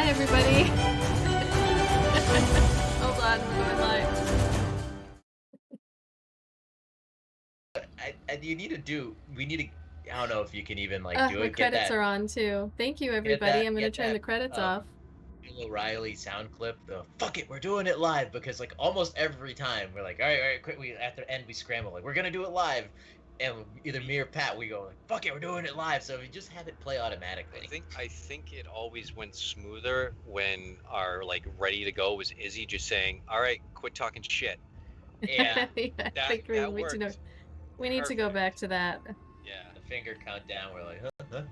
Hi, everybody. Hold on, we're going live. You need to do. We need to. I don't know if you can even do My it. Get credits that. are on, too. Thank you, Get everybody. that. I'm going to Get turn the that. credits off. Bill O'Reilly sound clip. The fuck it, we're doing it live because almost every time we're like, all right, quick. We at the end we scramble we're gonna do it live, and either me or Pat we go fuck it, we're doing it live. So if you just have it play automatically. I think it always went smoother when our ready to go was Izzy just saying, "All right, quit talking shit." Yeah. I think that we worked. need to go back to that. Yeah. The finger countdown. We're like, huh?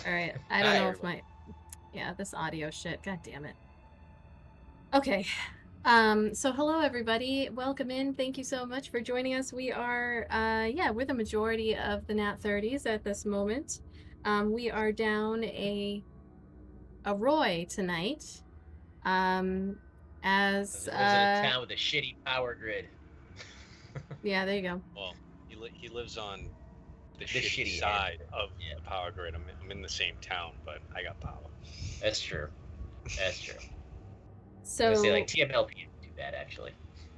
All right. I don't know if this audio shit. God damn it. Okay. So hello everybody. Welcome in. Thank you so much for joining us. We are we're the majority of the NAT30s at this moment. We are down a Roy tonight. As lives in a town with a shitty power grid. Yeah, there you go. Well, he lives on the shitty side of the power grid. I'm in the same town, but I got power. That's true. That's true. So I say TMLP isn't too bad actually.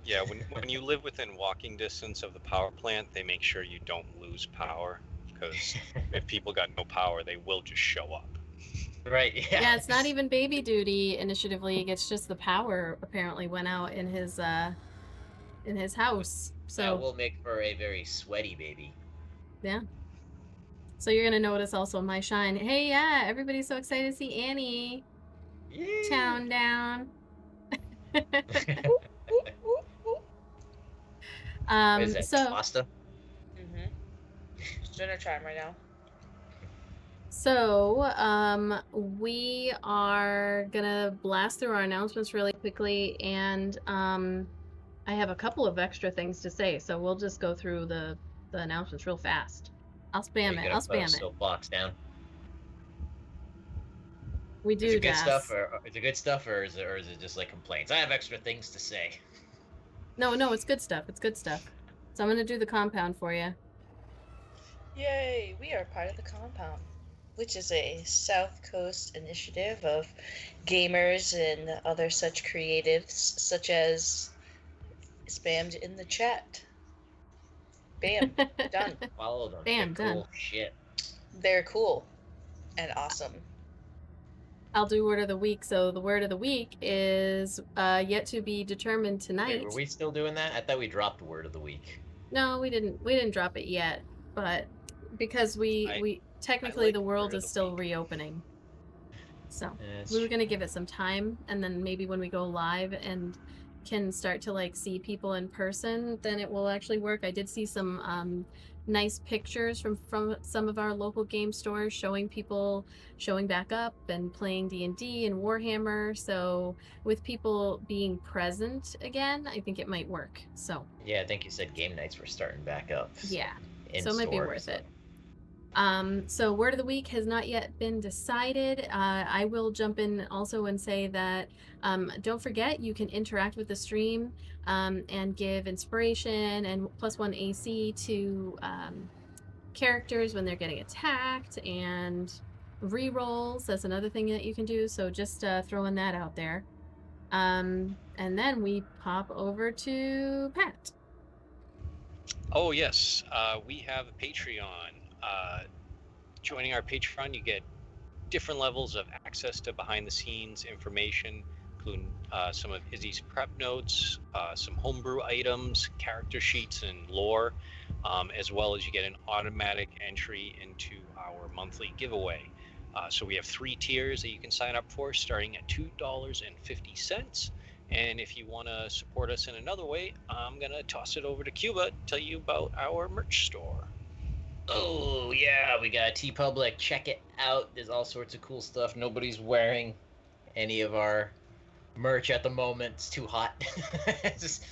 Yeah, when you live within walking distance of the power plant, they make sure you don't lose power, because if people got no power, they will just show up. Right. Yeah. Yeah, it's not even Baby Duty Initiative League. It's just the power apparently went out in his house. So that will make for a very sweaty baby. Yeah. So you're gonna notice also my shine. Hey, yeah, everybody's so excited to see Annie. Yeah. Town down. What is that, pasta? It's dinner time right now. So, we are gonna blast through our announcements really quickly, and I have a couple of extra things to say, so we'll just go through the announcements real fast. I'll spam it. I'll spam it. Soapbox down. We do. Is it good stuff, or is it good stuff, or is it just complaints? I have extra things to say. No, it's good stuff. It's good stuff. So I'm gonna do the compound for you. Yay! We are part of the compound, which is a South Coast initiative of gamers and other such creatives, such as spammed in the chat. Bam, done. Follow them. Bam, they're cool done. Shit. They're cool and awesome. I'll do word of the week. So the word of the week is yet to be determined tonight. Wait, were we still doing that? I thought we dropped the word of the week. No, we didn't. We didn't drop it yet, but because we technically the world is still reopening. So we were gonna give it some time, and then maybe when we go live and can start to see people in person, then it will actually work. I did see some nice pictures from some of our local game stores showing people showing back up and playing D&D and Warhammer. So with people being present again, I think it might work. So yeah, I think you said game nights were starting back up. Yeah, so it might be worth it. So word of the week has not yet been decided. I will jump in also and say that don't forget you can interact with the stream and give inspiration and +1 AC to characters when they're getting attacked, and rerolls. That's another thing that you can do. So just throwing that out there. And then we pop over to Pat. Oh yes, we have a Patreon. Joining our Patreon, you get different levels of access to behind-the-scenes information, including some of Izzy's prep notes, some homebrew items, character sheets, and lore, as well as you get an automatic entry into our monthly giveaway. So we have 3 tiers that you can sign up for, starting at $2.50. And if you want to support us in another way, I'm going to toss it over to Cuba to tell you about our merch store. Oh, yeah, we got TeePublic. Check it out. There's all sorts of cool stuff. Nobody's wearing any of our merch at the moment. It's too hot. it's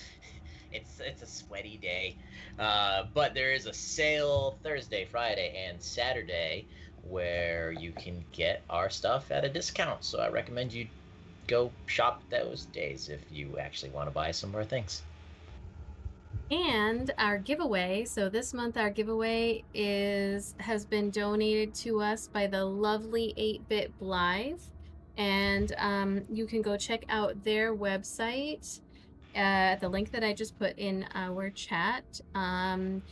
a sweaty day. But there is a sale Thursday, Friday, and Saturday where you can get our stuff at a discount. So I recommend you go shop those days if you actually want to buy some more things. And our giveaway, so this month our giveaway has been donated to us by the lovely 8-Bit Blythe. And you can go check out their website at the link that I just put in our chat. And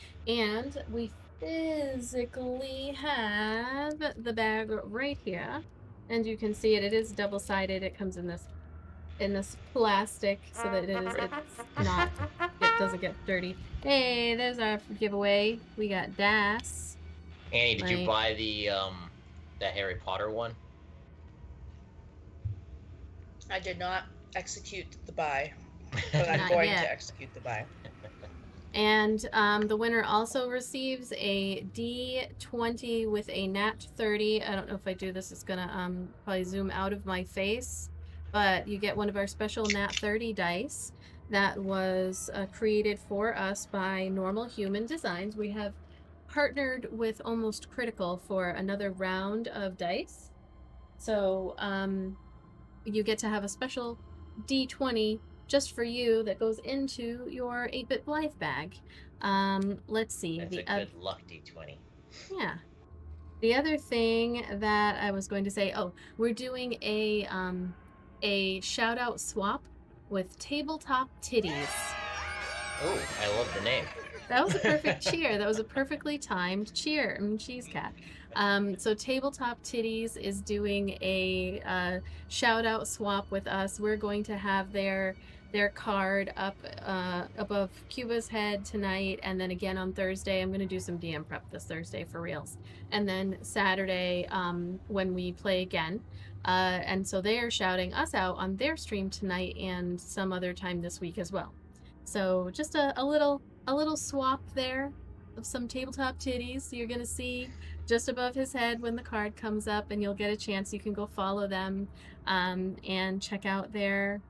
we physically have the bag right here. And you can see it. It is double-sided. It comes in this plastic so that it doesn't get dirty. Hey, there's our giveaway. We got Das. Annie, did you buy the that Harry Potter one? I did not execute the buy, but I'm going to execute the buy. And the winner also receives a D20 with a NAT30. I don't know if I do this, it's gonna probably zoom out of my face, but you get one of our special NAT30 dice that was created for us by Normal Human Designs. We have partnered with Almost Critical for another round of dice. So you get to have a special D20 just for you that goes into your 8-bit Blythe bag. Let's see. That's a good luck D20. Yeah. The other thing that I was going to say, we're doing a shout out swap with Tabletop Titties. Oh, I love the name. That was a perfect cheer. That was a perfectly timed cheer. Cheese cat. So Tabletop Titties is doing a shout out swap with us. We're going to have their card up above Cuba's head tonight, and then again on Thursday. I'm going to do some DM prep this Thursday for reals, and then Saturday when we play again. And so they are shouting us out on their stream tonight and some other time this week as well. So just a little swap there of some Tabletop Titties. You're gonna see just above his head when the card comes up, and you'll get a chance. You can go follow them and check out their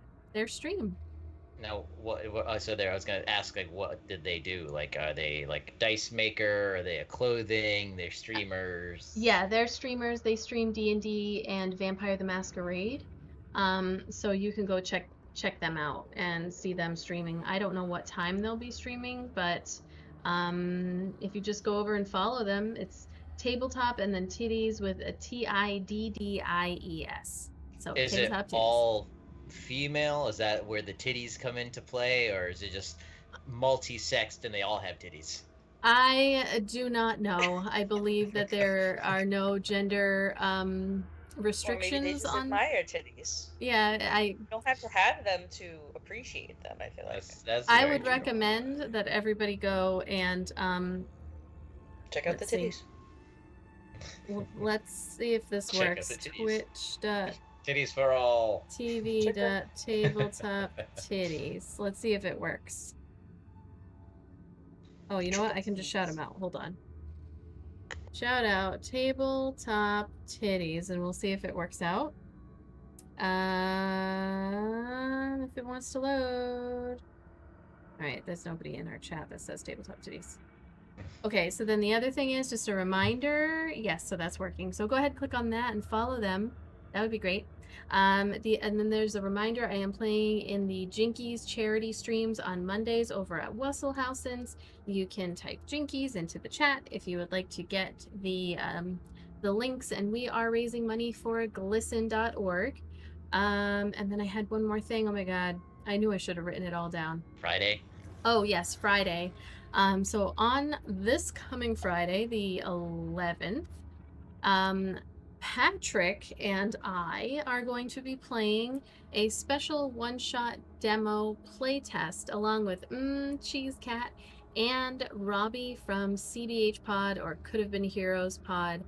stream. Now, so there, I was gonna ask, like, what did they do? Like, are they like dice maker? Are they a clothing? They're streamers? Yeah, they're streamers. They stream D&D and Vampire the Masquerade. So you can go check them out and see them streaming. I don't know what time they'll be streaming, but if you just go over and follow them, it's Tabletop and then Titties with a TIDDIES. So is it all female? Is that where the titties come into play, or is it just multi-sexed and they all have titties? I do not know. I believe that there are no gender restrictions. Or maybe they just admire titties. Yeah, you don't have to have them to appreciate them. I feel like I would recommend that everybody go and check out the titties. Let's see if this works. Twitch. Titties for all. TV.tabletop titties. Let's see if it works. Oh, you know what? I can just shout them out. Hold on. Shout out Tabletop Titties, and we'll see if it works out. If it wants to load. Alright, there's nobody in our chat that says Tabletop Titties. Okay, so then the other thing is just a reminder. Yes, so that's working. So go ahead, click on that and follow them. That would be great. And then there's a reminder. I am playing in the Jinkies charity streams on Mondays over at Wesselhausen's. You can type Jinkies into the chat if you would like to get the links. And we are raising money for glisten.org. And then I had one more thing. Oh my God, I knew I should have written it all down. Friday. Oh yes, Friday. So on this coming Friday, the 11th, Patrick and I are going to be playing a special one-shot demo playtest along with Cheese Cat and Robbie from CBH Pod, or Could Have Been Heroes Pod.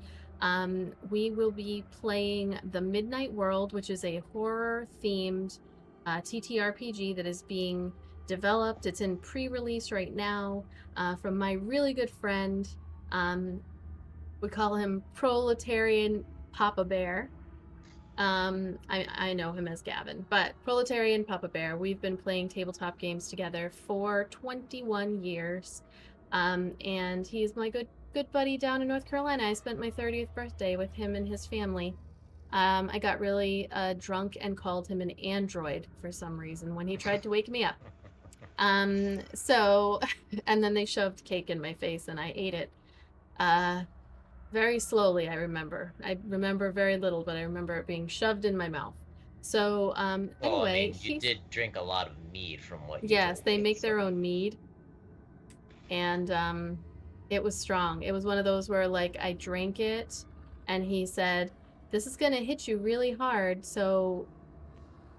We will be playing The Midnight World, which is a horror-themed TTRPG that is being developed. It's in pre-release right now from my really good friend. We call him Proletarian Papa Bear. I know him as Gavin, but Proletarian Papa Bear. We've been playing tabletop games together for 21 years, and he's my good buddy down in North Carolina. I spent my 30th birthday with him and his family. I got really drunk and called him an android for some reason when he tried to wake me up. So, and then they shoved cake in my face and I ate it Very slowly, I remember. I remember very little, but I remember it being shoved in my mouth. So, Well, anyway, I mean, you did drink a lot of mead from what you yes, told they me, make so. their own mead. And, it was strong. It was one of those where, like, I drank it, and he said, "This is gonna hit you really hard, so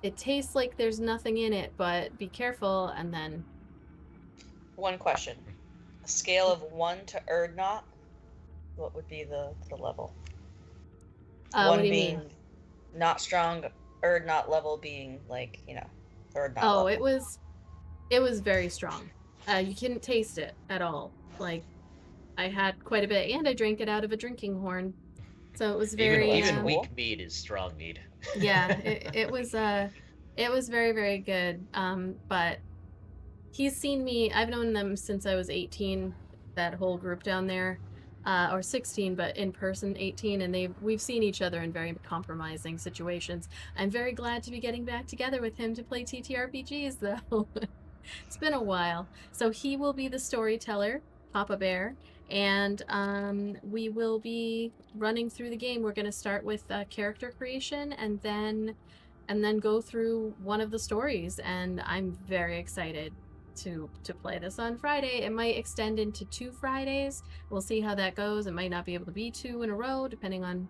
it tastes like there's nothing in it, but be careful," and then... One question. A scale of 1 to Erdnot, what would be the level? What do 1 you mean? being not strong, Erdnot level being like, Erdnot Oh, level. it was very strong. You couldn't taste it at all. Like, I had quite a bit, and I drank it out of a drinking horn. So it was very... Even weak mead is strong mead. Yeah, it was very, very good. But he's seen me, I've known them since I was 18, that whole group down there. Or 16, but in person 18, and we've seen each other in very compromising situations. I'm very glad to be getting back together with him to play TTRPGs, though. It's been a while. So he will be the storyteller, Papa Bear, and we will be running through the game. We're going to start with character creation, and then go through one of the stories. And I'm very excited to play this on Friday. It might extend into 2 Fridays. We'll see how that goes. It might not be able to be 2 in a row, depending on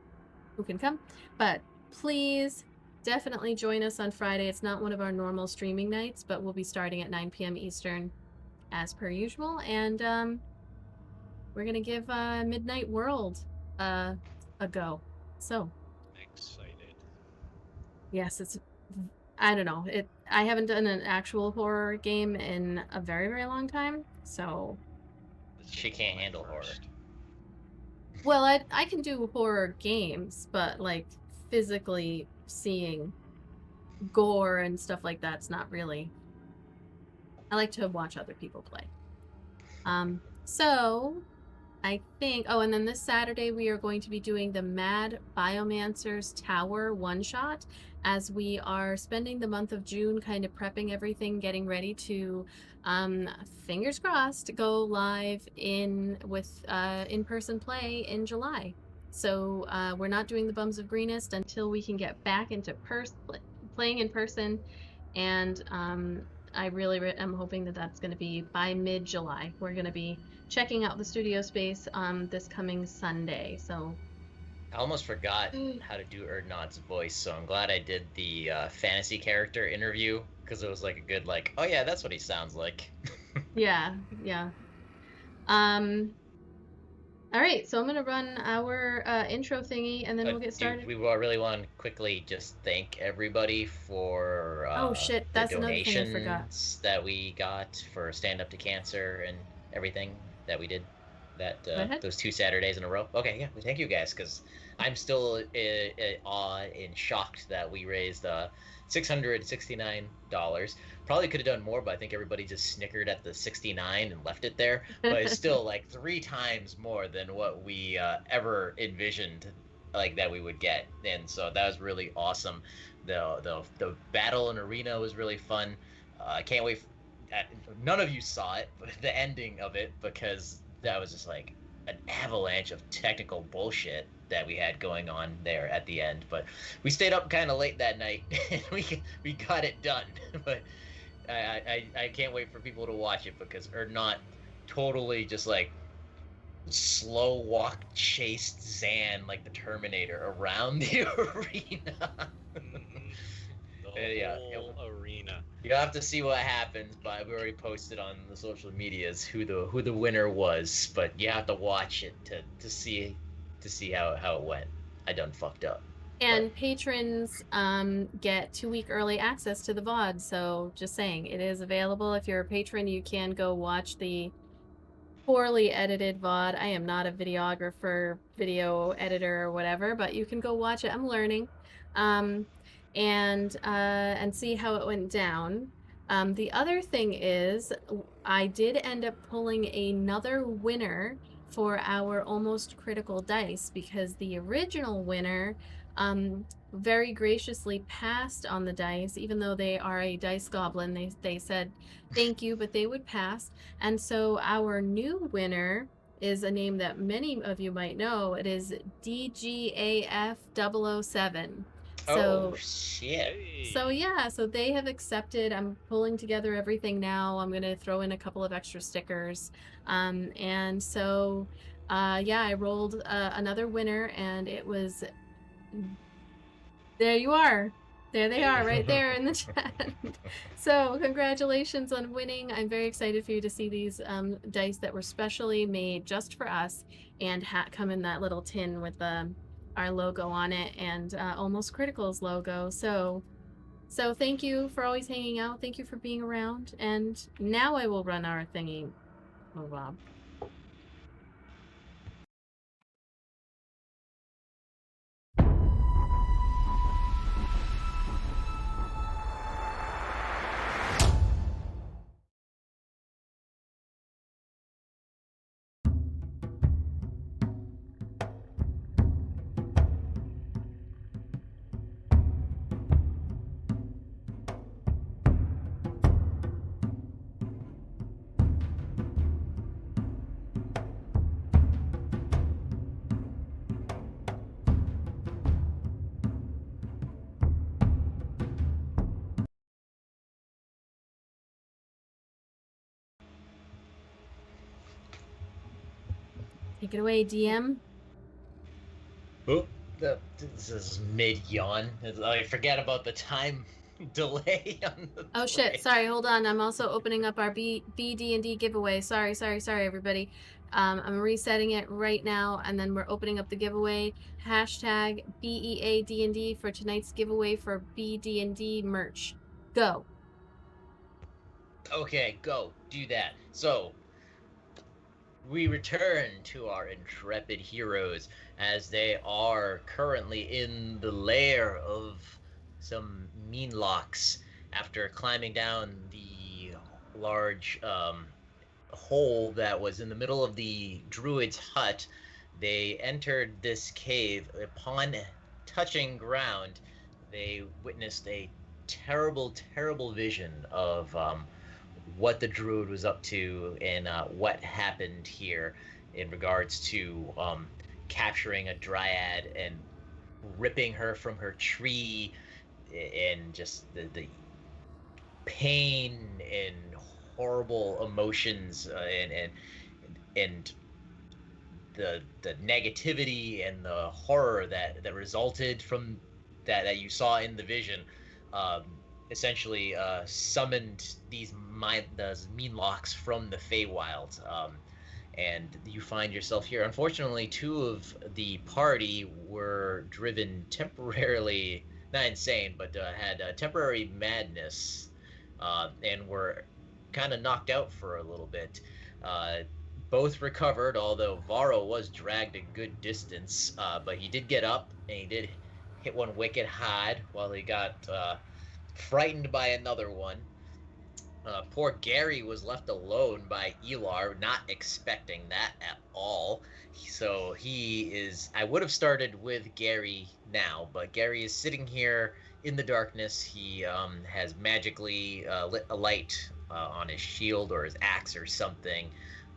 who can come. But please definitely join us on Friday. It's not one of our normal streaming nights, but we'll be starting at 9 p.m. Eastern as per usual. And we're going to give Midnight World a go. So Excited. yes, I don't know. I haven't done an actual horror game in a very, very long time, so... She can't handle horror. Well, I can do horror games, but, like, physically seeing gore and stuff like that's not really... I like to watch other people play. So, I think... Oh, and then this Saturday we are going to be doing the Mad Biomancer's Tower one-shot, as we are spending the month of June kind of prepping everything, getting ready to, fingers crossed, go live with in-person play in July. So we're not doing the Bums of Greenest until we can get back into playing in person, and I really am hoping that that's going to be by mid-July. We're going to be checking out the studio space this coming Sunday. So I almost forgot how to do Erdnot's voice, so I'm glad I did the fantasy character interview, because it was like a good, like, oh yeah, that's what he sounds like. yeah. All right, so I'm gonna run our intro thingy, and then we'll get started. We really want to quickly just thank everybody for oh shit, that's the another thing I forgot. donations that we got for Stand Up to Cancer and everything that we did those 2 Saturdays in a row. Okay, yeah, thank you guys, because I'm still awed and shocked that we raised $669. Probably could have done more, but I think everybody just snickered at the 69 and left it there. But it's still like 3 times more than what we ever envisioned, like, that we would get. And so that was really awesome. The battle in arena was really fun. I can't wait. None of you saw it, but the ending of it, because that was just like an avalanche of technical bullshit that we had going on there at the end. But we stayed up kind of late that night and we got it done. But I can't wait for people to watch it, because Erdnot totally just like slow walk chased Zan like the Terminator around the arena. Arena. You'll have to see what happens, but we already posted on the social medias who the winner was. But you have to watch it to see how it went. I done fucked up. And patrons get 2-week early access to the VOD. So just saying, it is available. If you're a patron, you can go watch the poorly edited VOD. I am not a videographer, video editor, or whatever, but you can go watch it. I'm learning. And see how it went down. The other thing is, I did end up pulling another winner for our almost critical dice, because the original winner very graciously passed on the dice, even though they are a dice goblin. They said thank you, but they would pass. And so our new winner is a name that many of you might know. It is DGAF007. Oh, shit. So yeah, so they have accepted. I'm pulling together everything now. I'm going to throw in a couple of extra stickers. And so, yeah, I rolled another winner, and it was... There you are. There they are, right there in the chat. So congratulations on winning. I'm very excited for you to see these dice that were specially made just for us and come in that little tin with our logo on it and Almost Critical's logo. So thank you for always hanging out. Thank you for being around. And now I will run our thingy. Oh, Bob. Take it away, DM. Oh, this is mid-yawn. I forget about the time delay on the Oh shit, sorry, hold on. I'm also opening up our BD&D giveaway. Sorry, everybody. I'm resetting it right now, and then we're opening up the giveaway. Hashtag BEADND for tonight's giveaway for BD&D merch. Go. Okay, go. Do that. So, we return to our intrepid heroes as they are currently in the lair of some meanlocks after climbing down the large hole that was in the middle of the druid's hut. They entered this cave. Upon touching ground, they witnessed a terrible, terrible vision of what the druid was up to and what happened here in regards to capturing a dryad and ripping her from her tree, and just the pain and horrible emotions and the negativity and the horror that resulted from that you saw in the vision. Essentially summoned these meanlocks from the Feywild, and you find yourself here. Unfortunately, two of the party were driven temporarily, not insane, but had temporary madness, and were kind of knocked out for a little bit. Both recovered, although Varo was dragged a good distance, but he did get up and he did hit one wicked hard while he got frightened by another one. Poor Garry was left alone by Elar, not expecting that at all. So he is... I would have started with Garry now, but Garry is sitting here in the darkness. He has magically lit a light on his shield or his axe or something.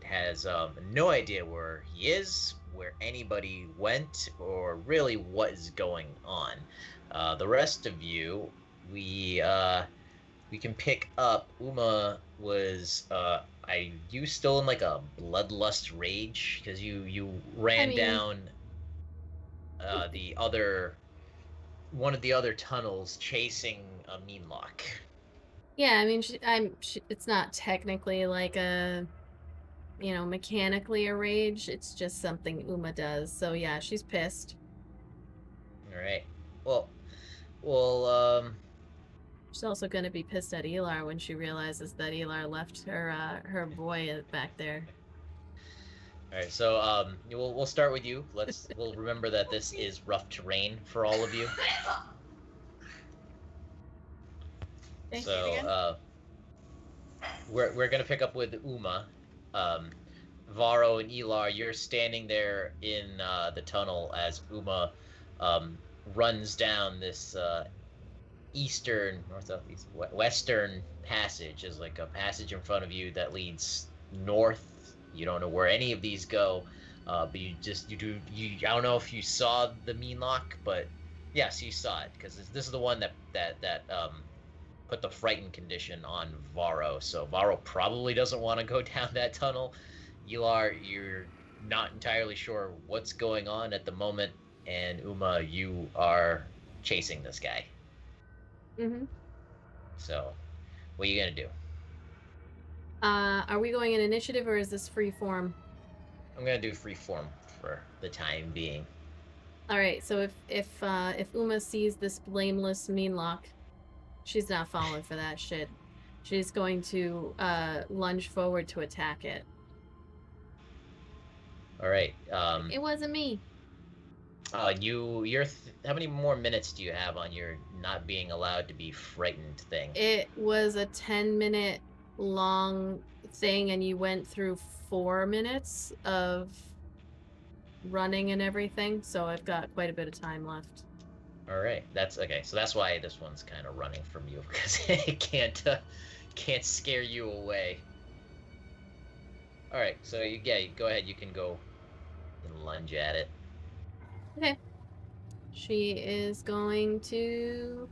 Has no idea where he is, where anybody went, or really what is going on. The rest of you, we can pick up. Uma was are you still in like a bloodlust rage because you ran down the other one of the other tunnels chasing a meanlock? Yeah, I mean, it's not technically like a, mechanically a rage. It's just something Uma does. So yeah, she's pissed. All right. Well, she's also going to be pissed at Elar when she realizes that Elar left her boy back there. All right, so we'll start with you. We'll remember that this is rough terrain for all of you. So we're gonna pick up with Uma. Varo and Elar, you're standing there in the tunnel as Uma runs down this western passage. Is like a passage in front of you that leads north You don't know where any of these go, but I don't know if you saw the mean lock, but yes, you saw it because this is the one that put the frightened condition on Varo. So Varo probably doesn't want to go down that tunnel. Elar, you're not entirely sure what's going on at the moment, and Uma, you are chasing this guy. Mm-hmm. So, what are you gonna do? Are we going in initiative or is this free form? I'm gonna do free form for the time being. All right. So if Uma sees this blameless mean lock, she's not falling for that shit. She's going to lunge forward to attack it. All right. It wasn't me. How many more minutes do you have on your not being allowed to be frightened thing? It was a 10-minute long thing, and you went through 4 minutes of running and everything, so I've got quite a bit of time left. All right, that's okay. So that's why this one's kind of running from you because it can't scare you away. All right, so you go ahead. You can go and lunge at it. Okay. She is going to.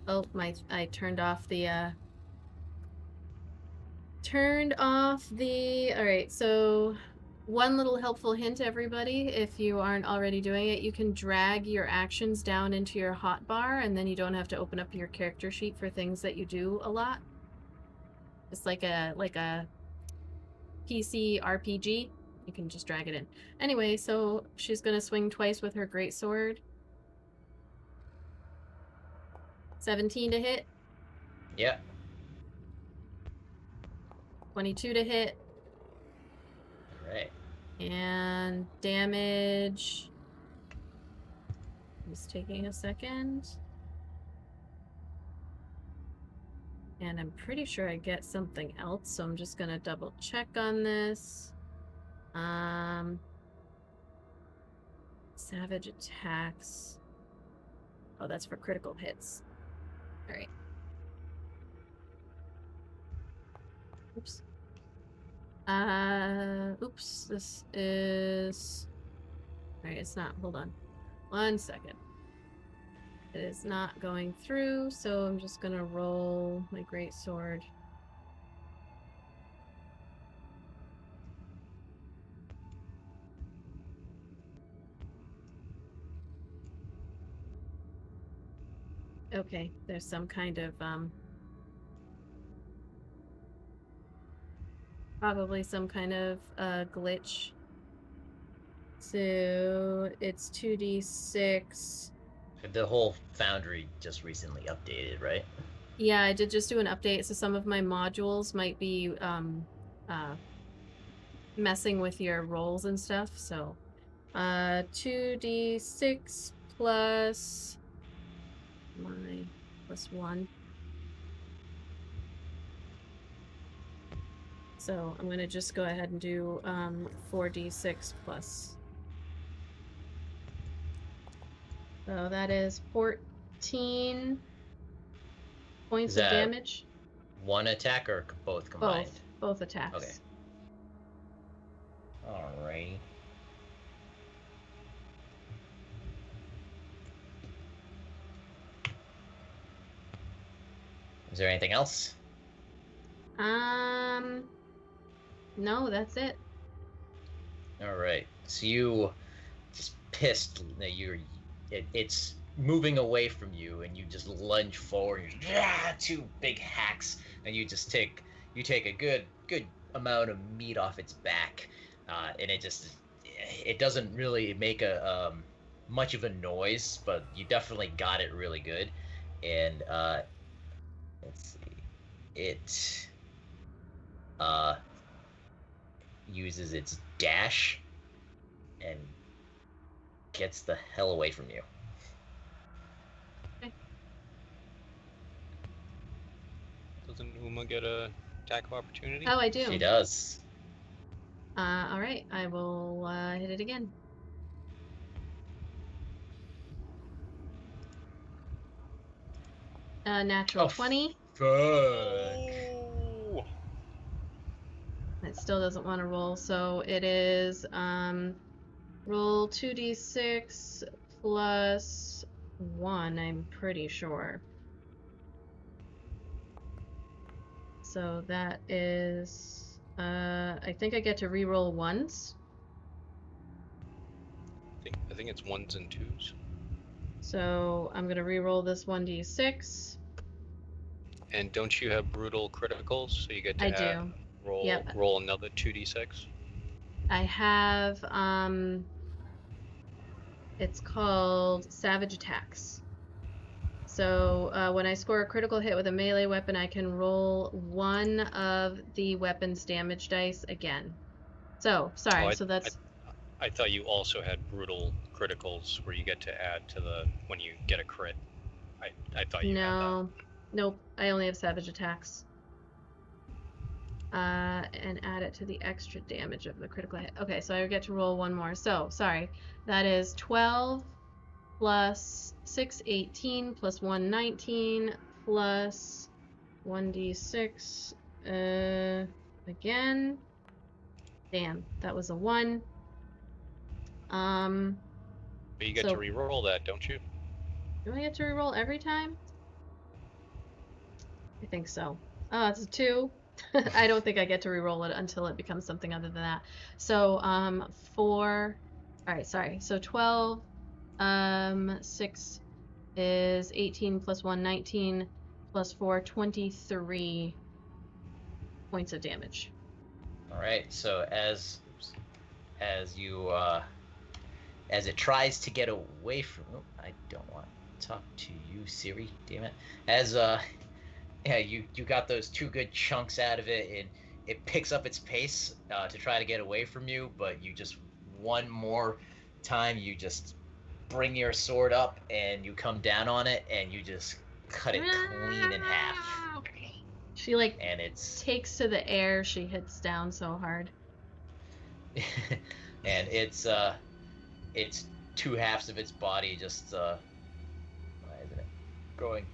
Oh I turned off the. All right, so one little helpful hint, everybody, if you aren't already doing it, you can drag your actions down into your hotbar, and then you don't have to open up your character sheet for things that you do a lot. It's like a PC RPG. You can just drag it in. Anyway, so she's gonna swing twice with her greatsword. 17 to hit. Yeah. 22 to hit. All right. And damage. Just taking a second. And I'm pretty sure I get something else, so I'm just gonna double check on this. Savage attacks. Oh, that's for critical hits. All right. Oops. Oops. This is. All right, it's not. Hold on. 1 second. It is not going through, so I'm just gonna roll my greatsword. Okay, there's some kind of probably some kind of glitch. So it's 2d6. The whole Foundry just recently updated, right? Yeah, I did just do an update, so some of my modules might be messing with your rolls and stuff. So 2d6 plus my +1. So I'm gonna just go ahead and do 4d6 plus. So that is 14 points of damage. One attack or both combined? Both attacks. Okay. Alrighty. Is there anything else? No, that's it. Alright. So you just pissed that it's moving away from you, and you just lunge forward. Two big hacks, and you take a good amount of meat off its back, and it doesn't really make a much of a noise, but you definitely got it really good. And let's see, it uses its dash and gets the hell away from you. Okay. Doesn't Uma get a attack of opportunity? Oh, I do. She does. All right, I will hit it again. Natural 20. Fuck. Oh. It still doesn't want to roll, so it is roll 2d6 plus 1, I'm pretty sure. So that is, I think I get to re-roll once. I think it's 1s and 2s. So I'm gonna re-roll this 1d6. And don't you have brutal criticals, so you get to I do. roll another 2d6? I have, it's called Savage Attacks. So when I score a critical hit with a melee weapon, I can roll one of the weapon's damage dice again. So, sorry, so that's... I thought you also had brutal criticals where you get to add to the, when you get a crit. I thought you had that. Nope, I only have Savage Attacks. And add it to the extra damage of the critical hit. Okay, so I get to roll one more. So, sorry, that is 12 plus 6, 18, plus 1, 19, plus 1d6, again. Damn, that was a 1. But you get to re-roll that, don't you? Do I get to re-roll every time? I think so. Oh, it's a 2. I don't think I get to re-roll it until it becomes something other than that. So, 4... Alright, sorry. So 12, 6 is 18 plus 1, 19, plus 4, 23 points of damage. Alright, so as you, as it tries to get away from... Oh, I don't want to talk to you, Siri, damn it. As, yeah, you got those 2 good chunks out of it, and it picks up its pace to try to get away from you, but you just, one more time, you just bring your sword up, and you come down on it, and you just cut it clean in half. She, like, and it's takes to the air, she hits down so hard. and it's 2 halves of its body just, why isn't it growing?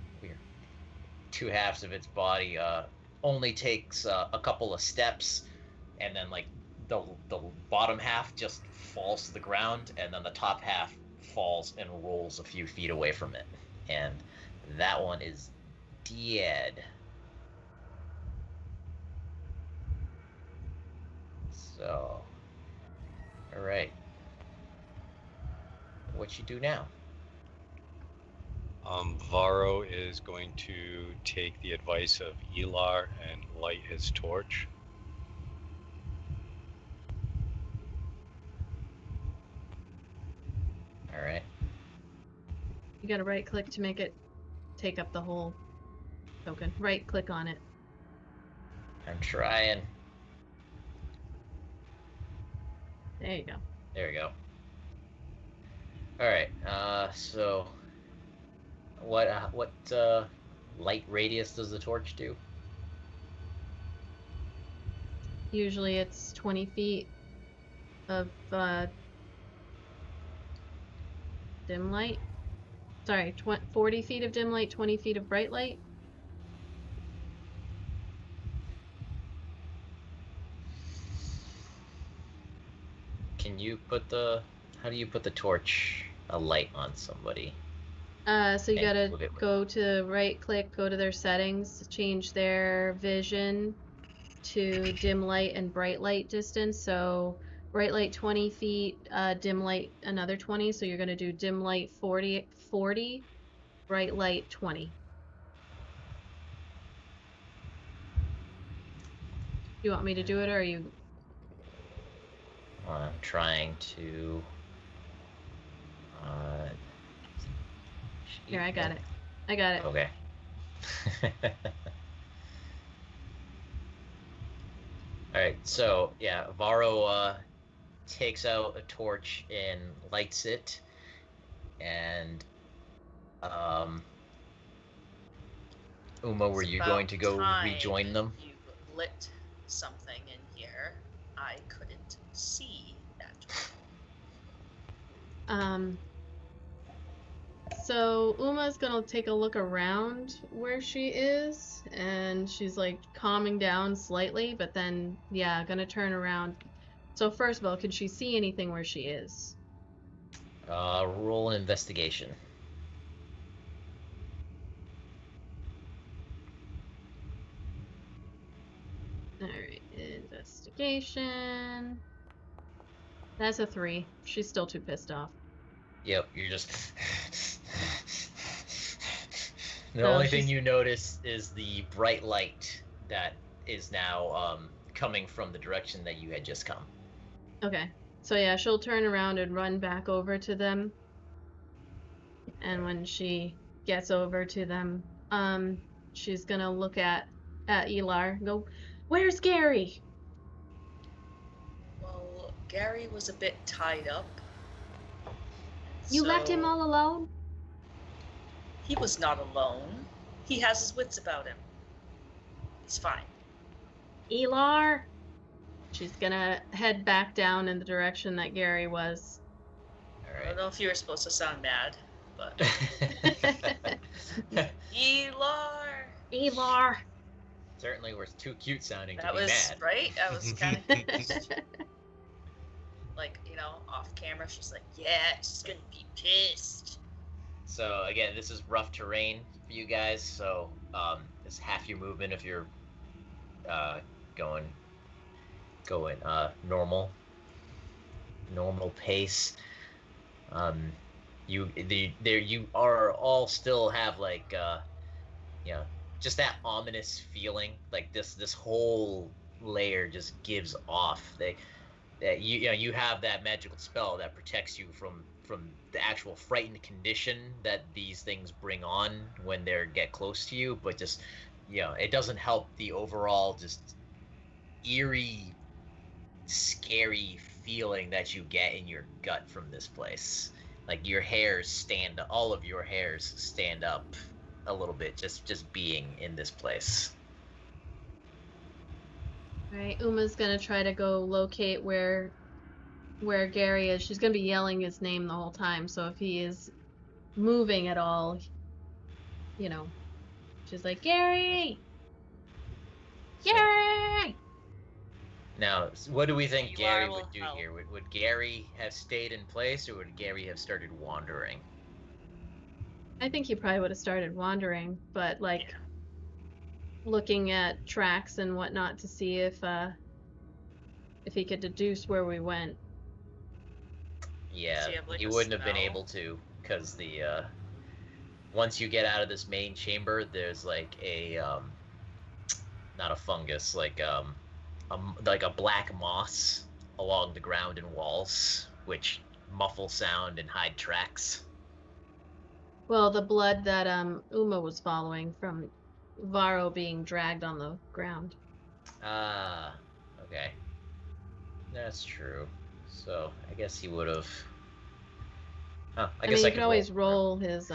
2 halves of its body only takes a couple of steps, and then like the bottom half just falls to the ground, and then the top half falls and rolls a few feet away from it, and that one is dead. So, all right, what you do now? Varo is going to take the advice of Elar and light his torch. All right. You gotta right click to make it take up the whole token. Right click on it. I'm trying. There you go. There we go. All right. So what light radius does the torch do? Usually it's 20 feet of dim light. Sorry, 40 feet of dim light, 20 feet of bright light. Can you put the... How do you put the torch, a light on somebody? So you gotta go to right click, go to their settings, change their vision to dim light and bright light distance. So bright light 20 feet, dim light another 20. So you're gonna do dim light 40, bright light 20. You want me to do it, or are you... I'm trying to... Here, I got it. I got it. Okay. Alright, so, yeah, Varo takes out a torch and lights it, and, Uma, were you going to go rejoin them? You lit something in here. I couldn't see that. so Uma's gonna take a look around where she is, and she's like calming down slightly, but then, yeah, gonna turn around. So first of all, can she see anything where she is? Roll an investigation. Alright, investigation. That's a 3. She's still too pissed off. Yep, you're just... The only thing you notice is the bright light that is now coming from the direction that you had just come. Okay. So yeah, she'll turn around and run back over to them. And when she gets over to them, she's gonna look at Elar and go, "Where's Garry?" Well, Garry was a bit tied up. You left him all alone? He was not alone. He has his wits about him. He's fine. Elar? She's gonna head back down in the direction that Garry was. All right. I don't know if you were supposed to sound mad, but... Elar! Elar! Certainly was too cute sounding That to be was, mad. right? I was kind of... like, you know, off camera, she's like, yeah, she's gonna be pissed. So again, this is rough terrain for you guys, so it's half your movement if you're going normal pace. You are all still have like just that ominous feeling, like this whole layer just gives off that you have that magical spell that protects you from the actual frightened condition that these things bring on when they get close to you, but just it doesn't help the overall just eerie, scary feeling that you get in your gut from this place. Like all of your hairs stand up a little bit just being in this place. Alright, Uma's gonna try to go locate where Garry is. She's gonna be yelling his name the whole time, so if he is moving at all, she's like, Garry! Garry! Now, what do we think Garry would do help. here? Would Garry have stayed in place, or would Garry have started wandering? I think he probably would have started wandering, but looking at tracks and whatnot to see if he could deduce where we went. Yeah, Like he wouldn't have been able to, because once you get out of this main chamber, there's like a not a fungus, like a black moss along the ground and walls, which muffle sound and hide tracks. Well, the blood that Uma was following from Varo being dragged on the ground. Ah, okay. That's true. So I guess he would have. Huh, I guess mean, I you can always roll his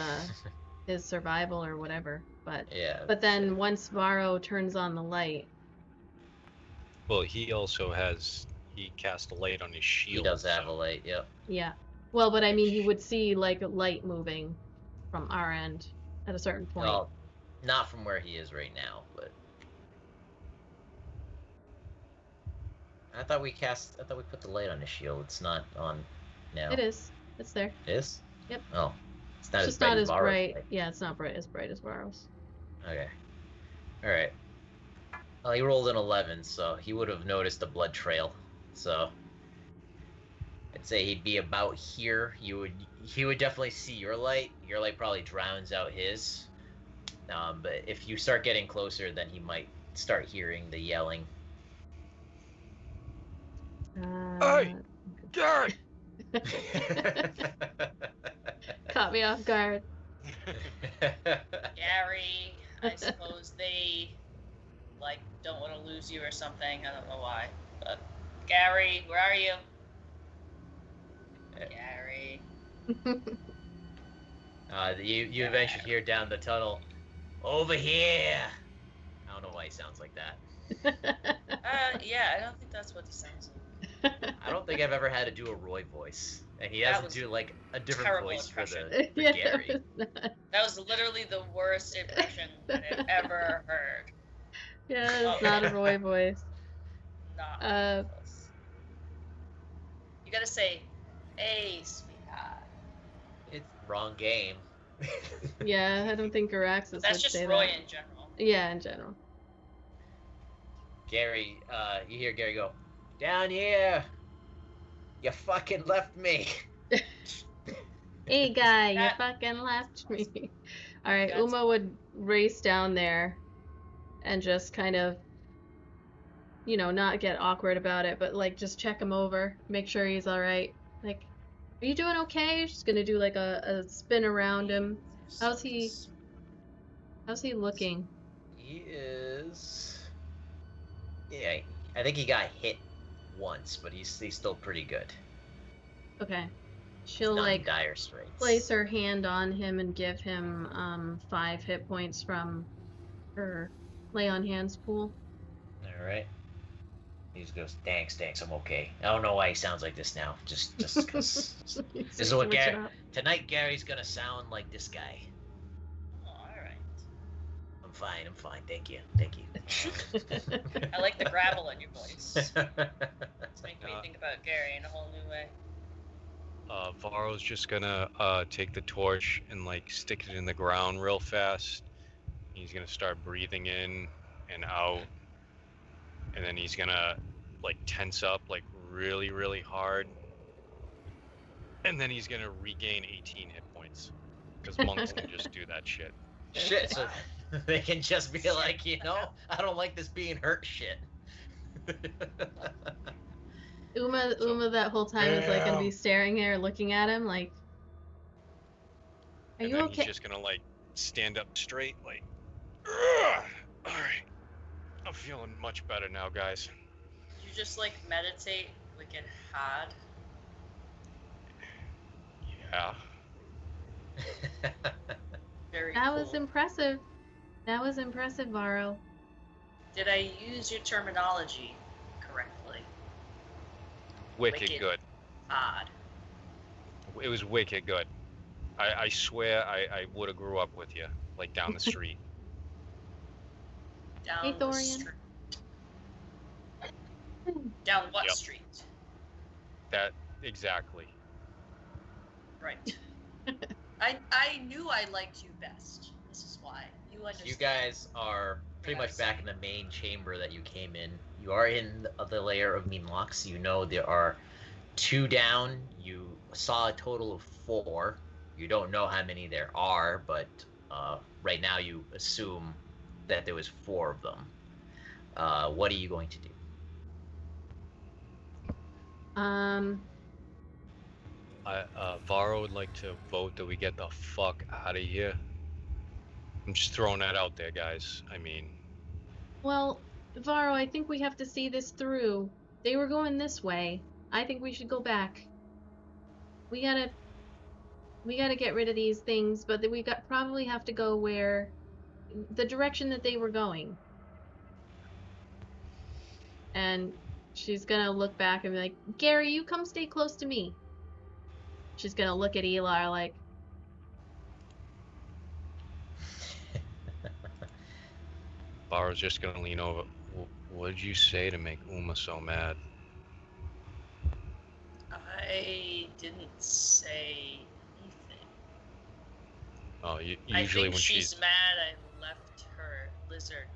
his survival or whatever, but yeah. But then once Varo turns on the light. Well, he also he cast a light on his shield. He does have a light. Yep. Yeah. Well, but I mean, he would see like a light moving from our end at a certain point. Well, not from where he is right now, but I thought we put the light on his shield. It's not on now. It is. It's there. It is? Yep. Oh. It's not It's as just bright not as as Varo's bright. light. Yeah, it's not as bright as Varo's. Okay. Alright. Well, he rolled an 11, so he would have noticed a blood trail. So I'd say he'd be about here. He would definitely see your light. Your light probably drowns out his. But if you start getting closer, then he might start hearing the yelling. Hey! Garry! Caught me off guard. Garry, I suppose they don't want to lose you or something. I don't know why, but Garry, where are you? Garry. You eventually hear down the tunnel, over here. I don't know why he sounds like that. Yeah, I don't think that's what he sounds like. I don't think I've ever had to do a Roy voice And he has to do like a different terrible voice for impression. Garry. That was literally the worst impression that I've ever heard. Yeah, it's not a Roy voice. Not even close. You gotta say, "Hey, sweetheart." It's wrong game. Yeah, I don't think Garaxis would say that. That's just Roy in general. Yeah, in general. Gary, you hear Gary go, "Down here! You fucking left me!" Hey guy, you fucking left me. Alright, Uma would race down there and just kind of, you know, not get awkward about it, but like just check him over, make sure he's alright. Like, are you doing okay? She's gonna do like a spin around him. How's he looking? He is... Yeah, I think he got hit once, but he's still pretty good. Okay. She'll like dire straits. Place her hand on him and give him 5 hit points from her lay on hands pool. Alright. He just goes, thanks, I'm okay. I don't know why he sounds like this now. Just because. This is what Gary... Tonight, Gary's gonna sound like this guy. Oh, alright. I'm fine, thank you. I like the gravel in your voice. It's making me think about Gary in a whole new way. Varo's just gonna take the torch and like stick it in the ground real fast. He's gonna start breathing in and out, and then he's gonna like tense up like really, really hard, and then he's gonna regain 18 hit points because monks can just do that shit. Shit, so they can just be like, you know, I don't like this being hurt shit. Uma that whole time is like gonna be staring there, looking at him, like, "Are you okay?" He's just gonna like stand up straight, like, all right, I'm feeling much better now, guys. You just like meditate, wicked hard. Yeah. Very That cool. was impressive. That was impressive, Varo. Did I use your terminology correctly? Wicked good. Odd. It was wicked good. I swear I would have grew up with you, like down the street. Down the street. Down what street? That exactly. Right. I knew I liked you best. This is why. You understand. You guys are pretty much back in the main chamber that you came in. You are in the layer of mean locks. You know there are 2 down. You saw a total of 4. You don't know how many there are, but right now you assume that there was 4 of them. What are you going to do? Varo would like to vote that we get the fuck out of here. I'm just throwing that out there, guys. I mean... Well, Varo, I think we have to see this through. They were going this way. I think we should go back. We gotta get rid of these things, but we probably have to go where... the direction that they were going. And she's gonna look back and be like, Garry, you come stay close to me. She's gonna look at Elar like... Varo's just gonna lean over. What did you say to make Uma so mad? I didn't say anything. Oh, usually I think when she's mad I left her lizard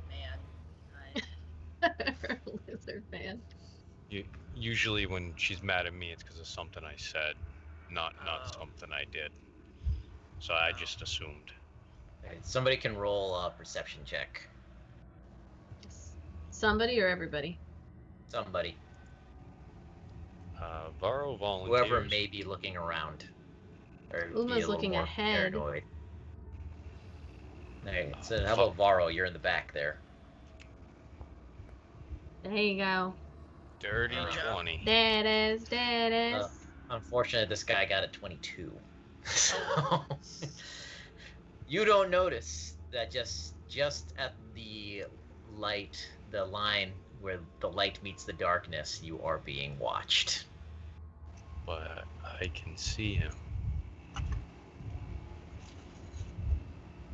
man. Her lizard man. Usually when she's mad at me, it's because of something I said, not something I did. So I just assumed. Right, somebody can roll a perception check. Somebody or everybody? Somebody. Varo volunteers. Whoever may be looking around. Or Uma's looking ahead. Paranoid. Alright, so how about Varo? You're in the back there. There you go. Dirty 20. There it is. There it is. Unfortunately, this guy got a 22. So you don't notice that just at the light, the line where the light meets the darkness, you are being watched. but I can see him.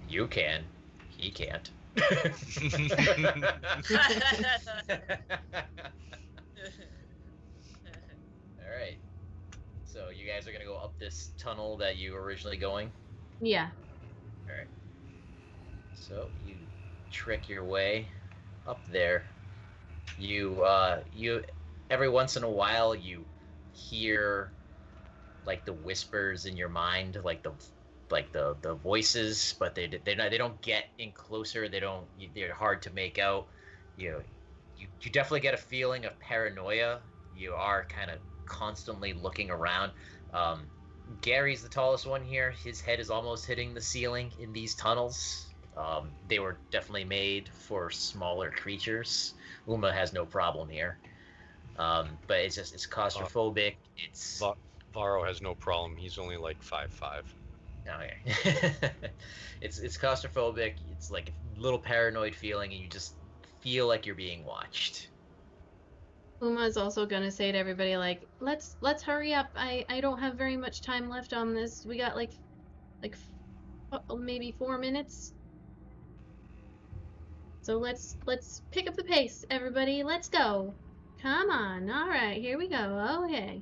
You can. He can't. All right. So you guys are gonna go up this tunnel that you were originally going? Yeah. All right. So you trick your way up there. You every once in a while you hear like the whispers in your mind, like the voices, but they don't get in closer. They're hard to make out. You definitely get a feeling of paranoia. You are kind of constantly looking around. Um, Gary's the tallest one here. His head is almost hitting the ceiling in these tunnels. They were definitely made for smaller creatures. Uma has no problem here. But it's claustrophobic. It's Varo has no problem. He's only like 5'5". okay. It's claustrophobic. It's like a little paranoid feeling, and you just feel like you're being watched. Uma's also gonna say to everybody, like, let's hurry up. I don't have very much time left on this. We got like maybe 4 minutes. So let's pick up the pace, everybody. Let's go. Come on. All right, here we go. Okay.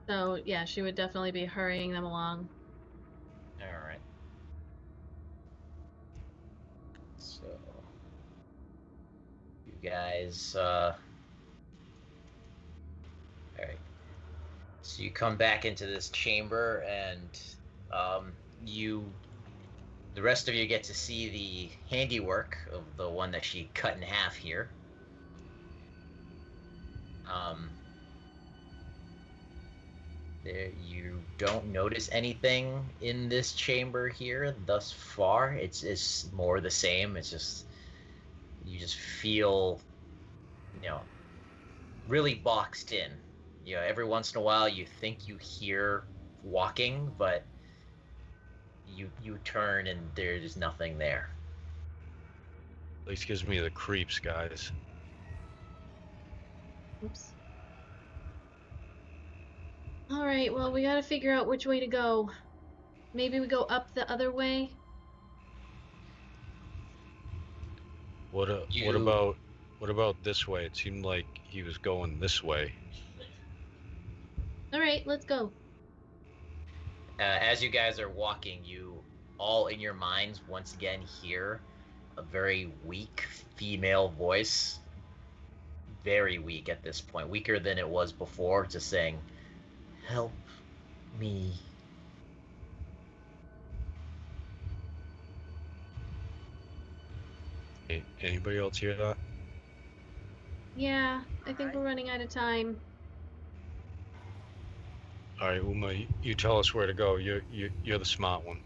So yeah, she would definitely be hurrying them along. All right. So you guys, all right. So you come back into this chamber, and the rest of you get to see the handiwork of the one that she cut in half here. There, you don't notice anything in this chamber here thus far. It's more the same. It's just you just feel, really boxed in. Every once in a while you think you hear walking, but you turn and there's nothing there. At least gives me the creeps, guys. Oops. All right, well, we gotta figure out which way to go. Maybe we go up the other way? What about this way? It seemed like he was going this way. All right, let's go. As you guys are walking, you all in your minds once again hear a very weak female voice. Very weak at this point, weaker than it was before, just saying, "Help me." Hey, anybody else hear that? Yeah, I think we're running out of time. All right, Uma, you tell us where to go. You're the smart one.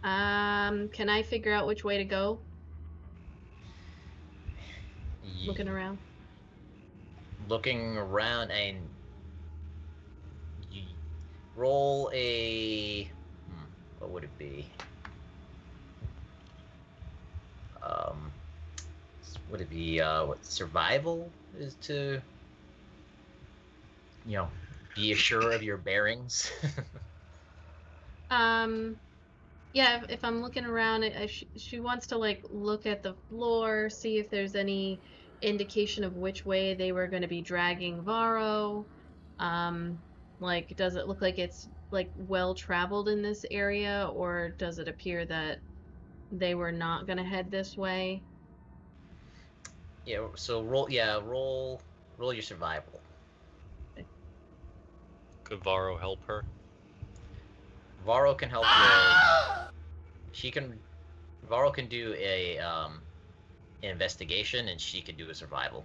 Can I figure out which way to go? Looking around. Looking around, and you roll a what would it be? Would it be what survival is to be assured of your bearings? Yeah, if I'm looking around, she wants to like look at the floor, see if there's any indication of which way they were going to be dragging Varo. Like, does it look like it's like well traveled in this area, or does it appear that they were not going to head this way? Yeah. So roll your survival. Could Varo help her? Varo can help you. Varo can do a investigation, and she can do a survival.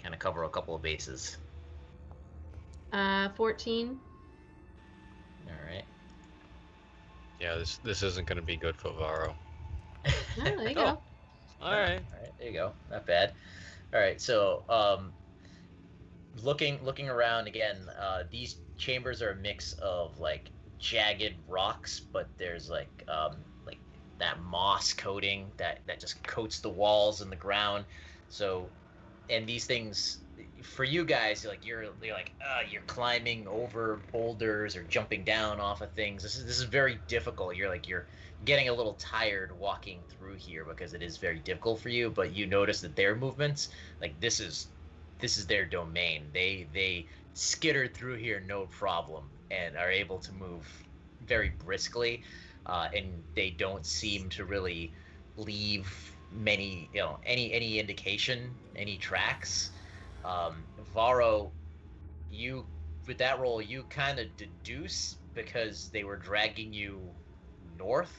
Kind of cover a couple of bases. 14. All right. Yeah, this isn't going to be good for Varo. Oh, there you go. All right, there you go. Not bad. All right, so looking around again, these chambers are a mix of like jagged rocks, but there's like that moss coating that just coats the walls and the ground. So, and these things for you guys, you're climbing over boulders or jumping down off of things. This is very difficult. You're getting a little tired walking through here because it is very difficult for you. But you notice that their movements, like this is their domain. They skitter through here no problem and are able to move very briskly, and they don't seem to really leave many, any indication, any tracks. Varo, you with that roll, you kind of deduce because they were dragging you north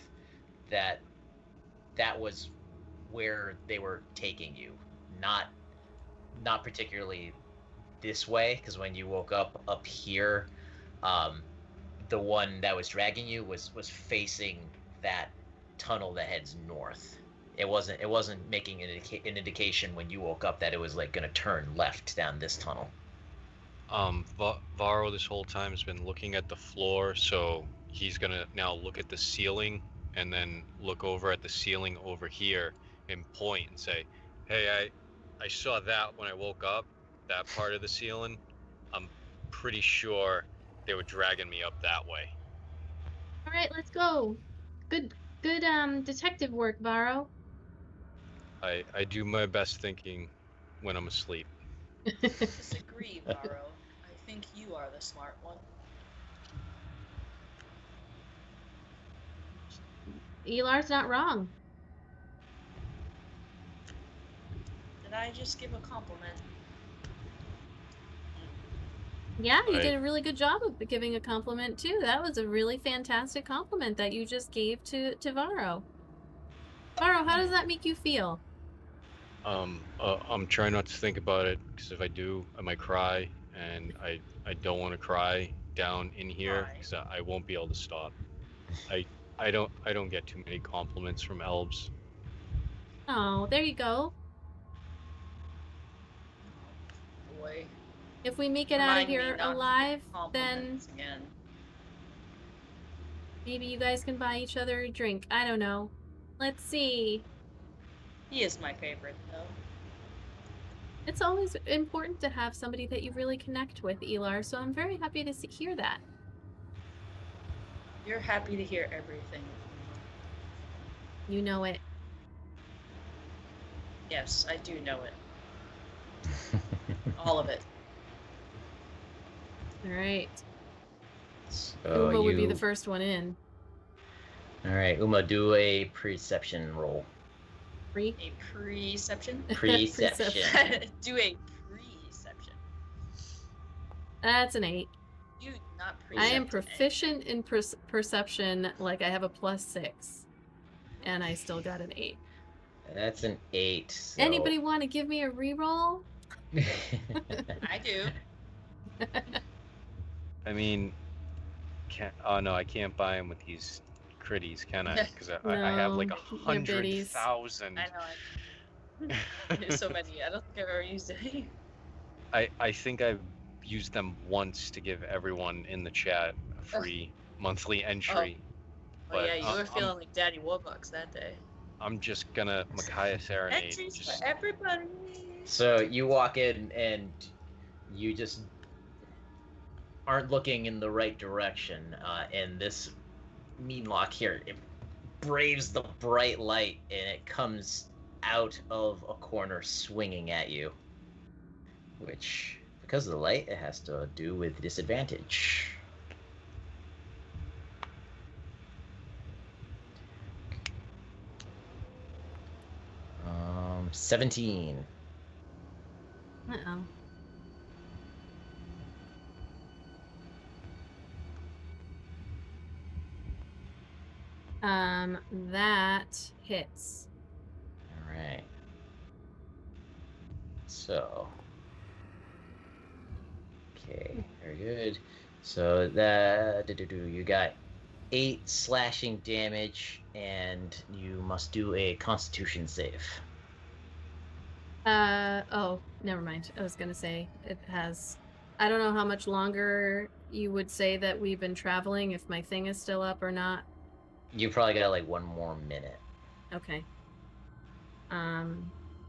that was where they were taking you, not particularly this way, because when you woke up here, the one that was dragging you was facing that tunnel that heads north. It wasn't making an indication when you woke up that it was like gonna turn left down this tunnel. Varo this whole time has been looking at the floor, so he's gonna now look at the ceiling and then look over at the ceiling over here and point and say, "Hey, I saw that when I woke up, that part of the ceiling. I'm pretty sure they were dragging me up that way." All right, let's go. Good detective work, Varo. I do my best thinking when I'm asleep. Disagree, Varo. I think you are the smart one. Elar's not wrong. Did I just give a compliment? Yeah, you did a really good job of giving a compliment too. That was a really fantastic compliment that you just gave to Varo. Varo, how does that make you feel? I'm trying not to think about it, because if I do, I might cry, and I don't want to cry down in here, because I won't be able to stop. I don't get too many compliments from elves. Oh, there you go. Boy. If we make it out of here alive, then maybe you guys can buy each other a drink. I don't know. Let's see. He is my favorite, though. It's always important to have somebody that you really connect with, Elar, so I'm very happy to hear that. You're happy to hear everything. You know it. Yes, I do know it. All of it. All right. So Uma would be the first one in. All right, Uma, do a perception roll. A perception? Perception. Do a perception. That's an 8. You not I am proficient in perception, like I have a +6. And I still got an 8. That's an 8. So... Anybody want to give me a reroll? I do. I mean, I can't buy them with these critties, can I? Because No, I have like 100,000. I know. There's so many. I don't think I've ever used any. I think I've used them once to give everyone in the chat a free monthly entry. Oh yeah, you were feeling like Daddy Warbucks that day. I'm just gonna Micaiah Serenade. Entries for everybody. So you walk in and you just aren't looking in the right direction, and this meanlock here, it braves the bright light and it comes out of a corner swinging at you, which, because of the light, it has to do with disadvantage. Um, 17. Uh-oh. That hits. All right. So. Okay, very good. So that you got 8 slashing damage, and you must do a Constitution save. Oh, never mind. I was gonna say it has. I don't know how much longer you would say that we've been traveling, if my thing is still up or not. You probably got like 1 more minute. Okay.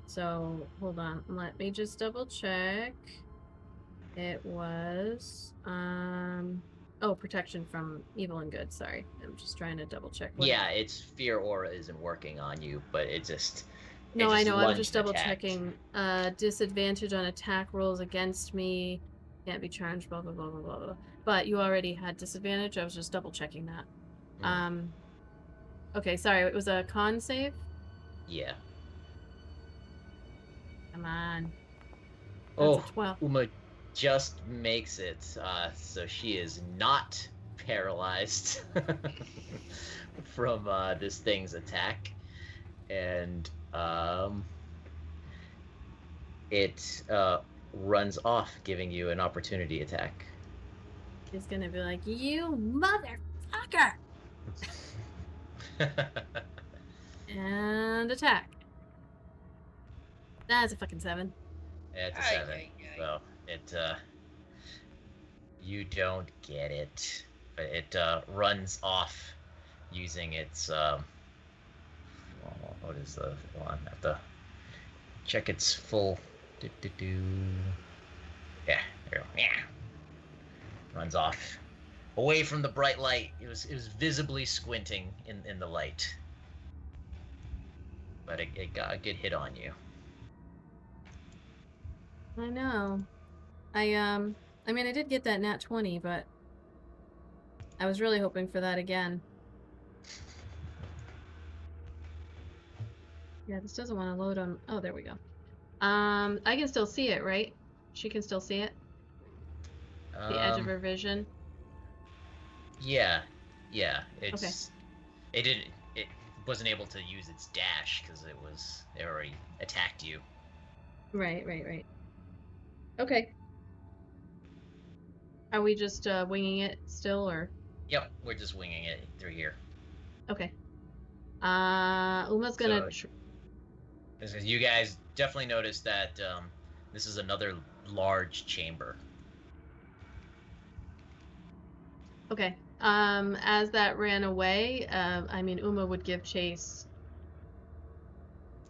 So hold on. Let me just double check. It was oh, protection from evil and good. Sorry, I'm just trying to double check. Yeah, its fear aura isn't working on you, but it just. No, I know. I'm just double attacked. checking. Disadvantage on attack rolls against me. Can't be charged. Blah blah blah blah blah blah. But you already had disadvantage. I was just double checking that. Okay, sorry. It was a con save. Yeah. Come on. That's a 12. Uma just makes it. So she is not paralyzed from this thing's attack, and it runs off, giving you an opportunity attack. He's gonna be like, "You motherfucker!" And attack. That's a fucking 7. Yeah, it's a 7. So it you don't get it, but it runs off using its what is the one? I have to check its full. Yeah, there we go. Yeah, runs off away from the bright light. It was visibly squinting in the light, but it got a good hit on you. I know. I mean, I did get that nat 20, but I was really hoping for that again. Yeah, this doesn't want to load on. Oh, there we go. I can still see it, right? She can still see it. The edge of her vision. Yeah. It's it wasn't able to use its dash because it already attacked you. Right. Okay. Are we just winging it still, or? Yep, we're just winging it through here. Okay. Uma's gonna. You guys definitely noticed that this is another large chamber. Okay. As that ran away, I mean, Uma would give chase.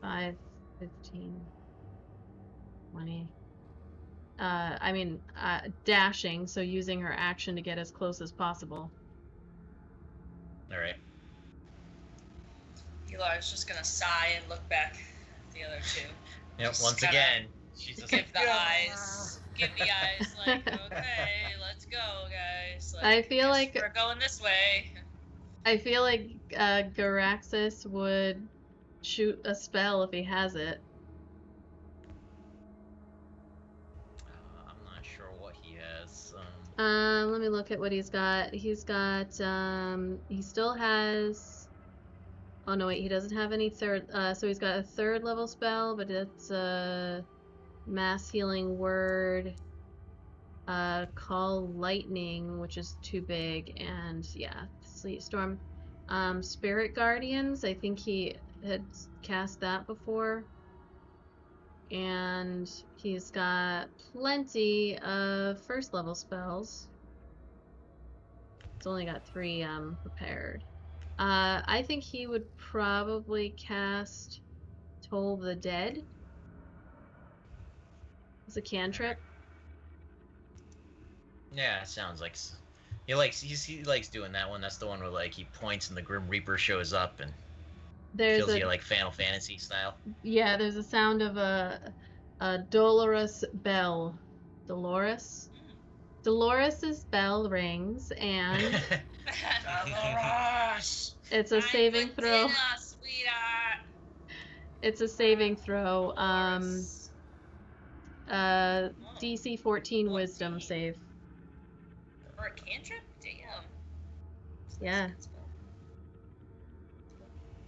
5, 15, 20. Dashing, so using her action to get as close as possible. All right. Elar's just gonna sigh and look back at the other two. Yep. Just once again, she's just give the eyes. Give the eyes, like, okay, let's go, guys. Like, I feel like we're going this way. I feel like Garaxis would shoot a spell if he has it. I'm not sure what he has. Let me look at what he's got. He's got he still has. Oh no, wait, he doesn't have any third. So he's got a 3rd level spell, but it's a mass healing word. Call lightning, which is too big, and yeah, sleet storm. Spirit guardians, I think he had cast that before. And he's got plenty of 1st level spells. It's only got 3 prepared. I think he would probably cast Toll the Dead. It's a cantrip. Yeah, it sounds like he likes doing that one. That's the one where like he points and the Grim Reaper shows up and kills you like Final Fantasy style. Yeah, there's a sound of a dolorous bell. Dolores's bell rings, and it's a saving throw. It's a saving throw. DC 14 Wisdom save. For a cantrip? Damn. Yeah.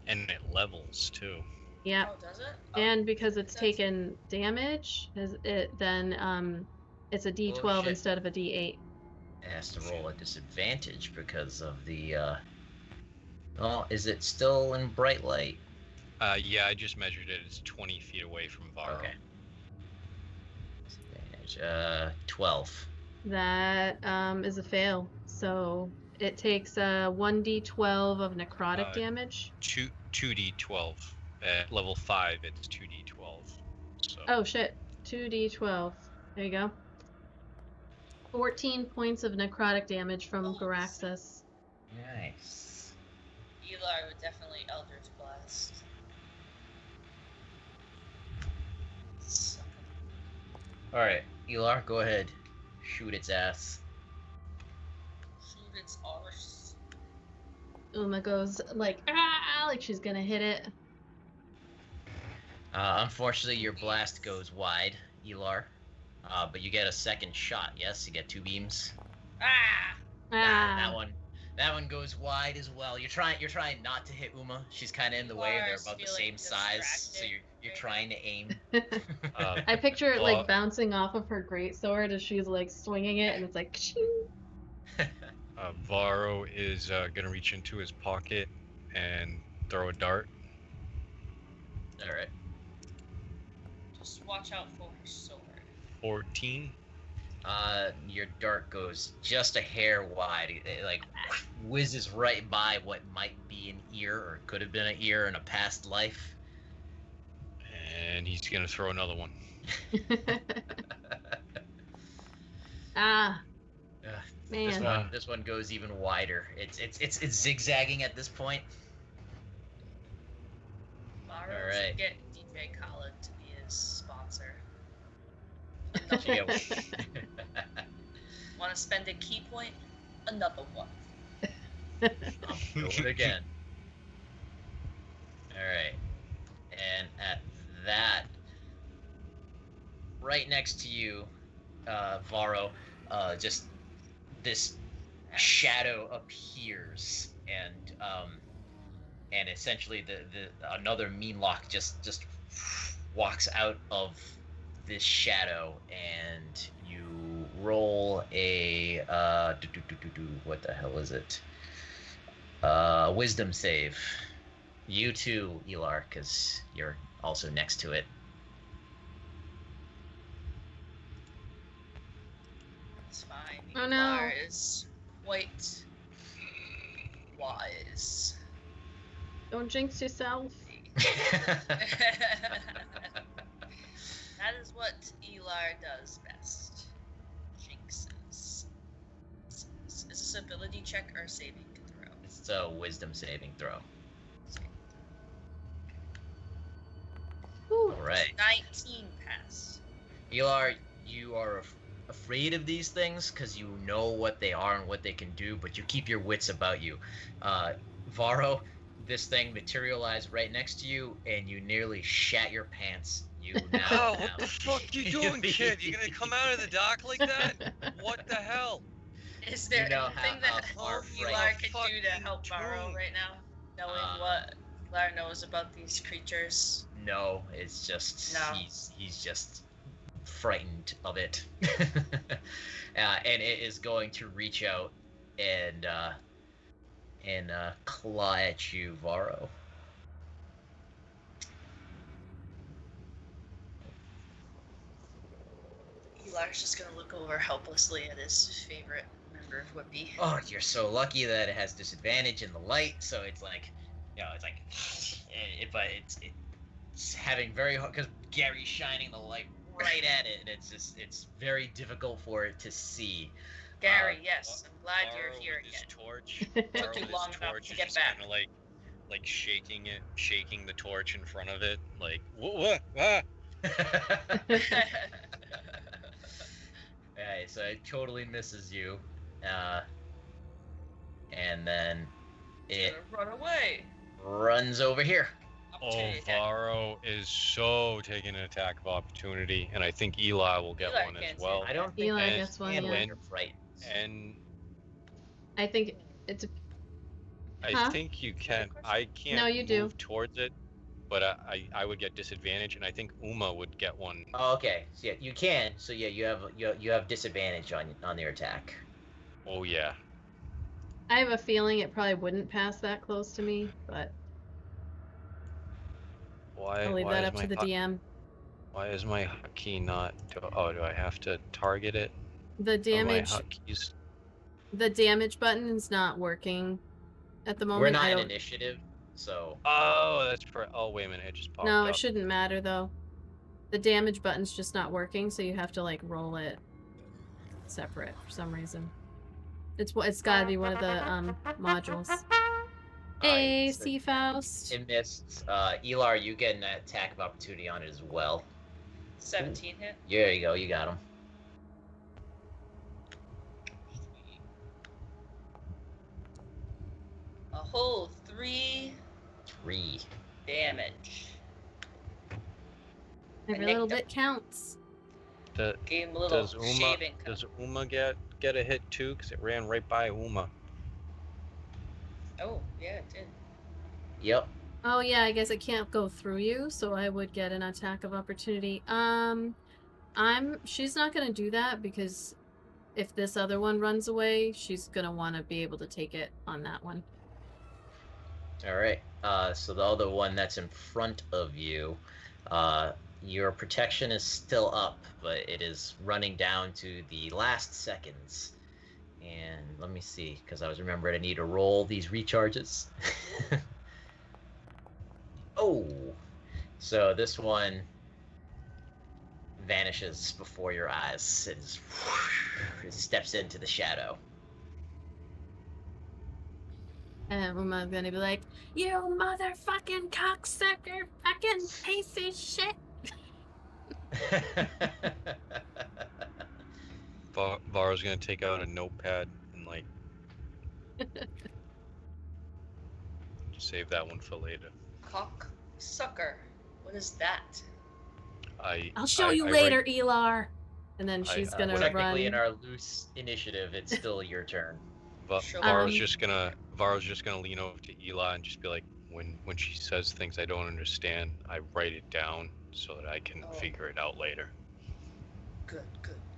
And it levels too. Yeah. Oh, does it? And because it's taken damage, then it's a D12 instead of a D8. It has to roll a disadvantage because of the. Oh, is it still in bright light? Yeah, I just measured it. It's 20 feet away from Varo. Okay. Disadvantage. 12. That is a fail. So It takes 1d12 of necrotic damage. 2d12. At level 5, it's 2d12. So. Oh shit, 2d12. There you go. 14 points of necrotic damage from Garaxus. Nice. Elar would definitely Eldritch Blast. Alright, Elar, go ahead. Shoot its ass. Shoot its arse. Uma goes like, ah, like she's gonna hit it. Unfortunately, your blast goes wide, Elar. But you get a second shot, yes? You get 2 beams. That one goes wide as well. You're trying not to hit Uma. She's kind of in the way, and they're about the same size, so you're trying to aim. I picture it like bouncing off of her greatsword as she's like swinging it, and it's like. Varo is gonna reach into his pocket and throw a dart. All right. Just watch out for her sword. 14. Your dart goes just a hair wide. It like whizzes right by what might be an ear, or could have been an ear in a past life. And he's gonna throw another one. Man. This one goes even wider. It's zigzagging at this point. Varo All right. should get DJ Khaled to be his sponsor. Want to spend a key point? Another one. I'll do it again. Alright. And at that, right next to you, Varo, just this shadow appears, and essentially the another Meanlock just walks out of this shadow, and you roll a what the hell is it? Wisdom save. You too, Elar, because you're also next to it. It's fine. Oh, no. Elar is quite wise. Don't jinx yourself. That is what Elar does best. Jinxes. Is this ability check or saving throw? It's a wisdom saving throw. Whew. All right. 19 pass. Elar, you are afraid of these things because you know what they are and what they can do, but you keep your wits about you. Varo, this thing materialized right next to you, and you nearly shat your pants. You now. What the fuck you doing, kid? You gonna come out of the dock like that? What the hell? Is there anything that Elar can do to help fucking Varo right now? Knowing what Elar knows about these creatures? No, it's just he's just frightened of it, and it is going to reach out and claw at you, Varo. Elar's just gonna look over helplessly at his favorite member of Whippy. Oh, you're so lucky that it has disadvantage in the light, so it's like, but it's having very hard because Garry's shining the light right at it, and it's very difficult for it to see. Garry, yes, I'm glad Varo you're here with his again. torch. Took you long enough to get back. Kind of like shaking the torch in front of it, like what? Ah! Alright, so it totally misses you, and then it Run away. runs over here. Oh, Varo is so taking an attack of opportunity, and I think Elar will get Elar one as can't well. I don't think Elar you gets one, can yeah. when you're frightened. And I think it's. I think you can. I can't No, you do. move towards it, but I would get disadvantage, and I think Uma would get one. Oh, okay. So yeah, you can. So yeah, you have disadvantage on your attack. Oh yeah. I have a feeling it probably wouldn't pass that close to me, but I'll leave that up to the DM. Why is my hotkey not? Do I have to target it? The damage. hotkeys? The damage button is not working at the moment. We're not in initiative, so... Oh, that's for... Oh, wait a minute. It just popped up. No, it shouldn't matter, though. The damage button's just not working, so you have to, like, roll it separate for some reason. It's gotta be one of the, modules. Hey, so Sea Faust. it missed. Elar, you get an attack of opportunity on it as well. 17 hit. There you go, you got him. A whole 3 damage. Every little bit counts. Gave him a little shaving. Does Uma get a hit too? Because it ran right by Uma. Oh, yeah, it did. Yep. Oh yeah, I guess it can't go through you, so I would get an attack of opportunity. She's not gonna do that because if this other one runs away, she's gonna want to be able to take it on that one. Alright, so the other one that's in front of you, your protection is still up, but it is running down to the last seconds. And let me see, because I was remembering I need to roll these recharges. Oh! So this one vanishes before your eyes. It steps into the shadow. And Uma's gonna be like, "You motherfucking cocksucker, fucking piece of shit." Varo's gonna take out a notepad and like save that one for later. Cocksucker. What is that? I'll show you later, Elar. And then she's gonna run. Technically, in our loose initiative, it's still your turn. Varo's just gonna lean over to Eli and just be like, when she says things I don't understand, I write it down so that I can figure it out later. Good.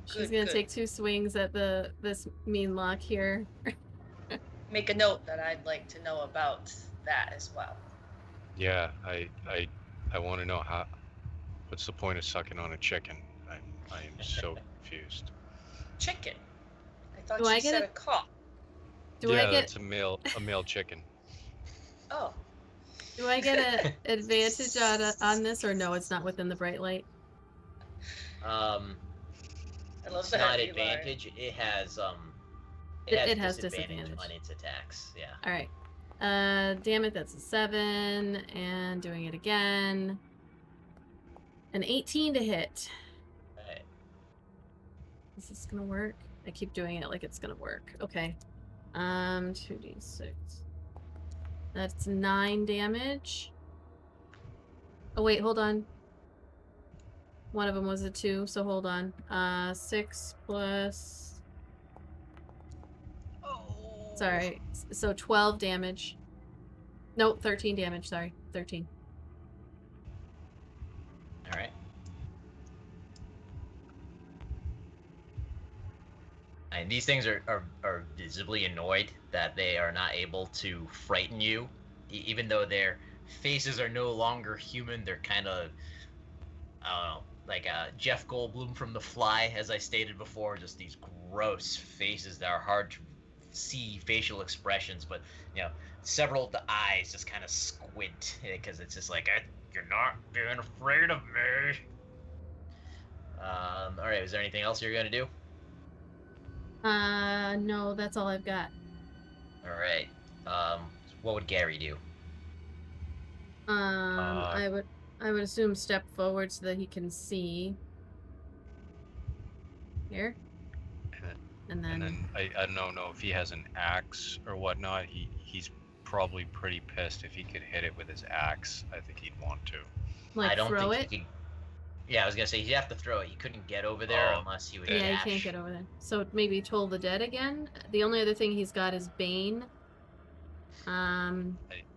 She's gonna take 2 swings at this mean lock here. Make a note that I'd like to know about that as well. Yeah, I want to know what's the point of sucking on a chicken? I am so confused. Chicken. I thought you said a cock. That's a male chicken. Oh. Do I get an advantage on this, or no? It's not within the bright light. It's not advantage. It has it has disadvantage on its attacks. Yeah. All right. Damn it, that's a 7, and doing it again. An 18 to hit. Right. Is this gonna work? I keep doing it like it's gonna work. Okay. 2d6. That's 9 damage. Oh wait, hold on. One of them was a 2, so hold on. 6 plus... Oh. Sorry. So 12 damage. No, 13 damage, sorry. 13. Alright. And these things are visibly annoyed that they are not able to frighten you. Even though their faces are no longer human, they're kind of... I don't know. Like Jeff Goldblum from The Fly, as I stated before, just these gross faces that are hard to see facial expressions, but several of the eyes just kind of squint because it's just like, you're not being afraid of me. All right, is there anything else you're gonna do? No, that's all I've got. All right. What would Garry do? I would assume step forward so that he can see. Here. And then I don't know if he has an axe or whatnot. He's probably pretty pissed. If he could hit it with his axe, I think he'd want to. Like, I don't throw think it? he could... Yeah, I was gonna say he'd have to throw it. He couldn't get over there unless he would dash. Yeah, he can't get over there. So maybe Toll the Dead again? The only other thing he's got is Bane. I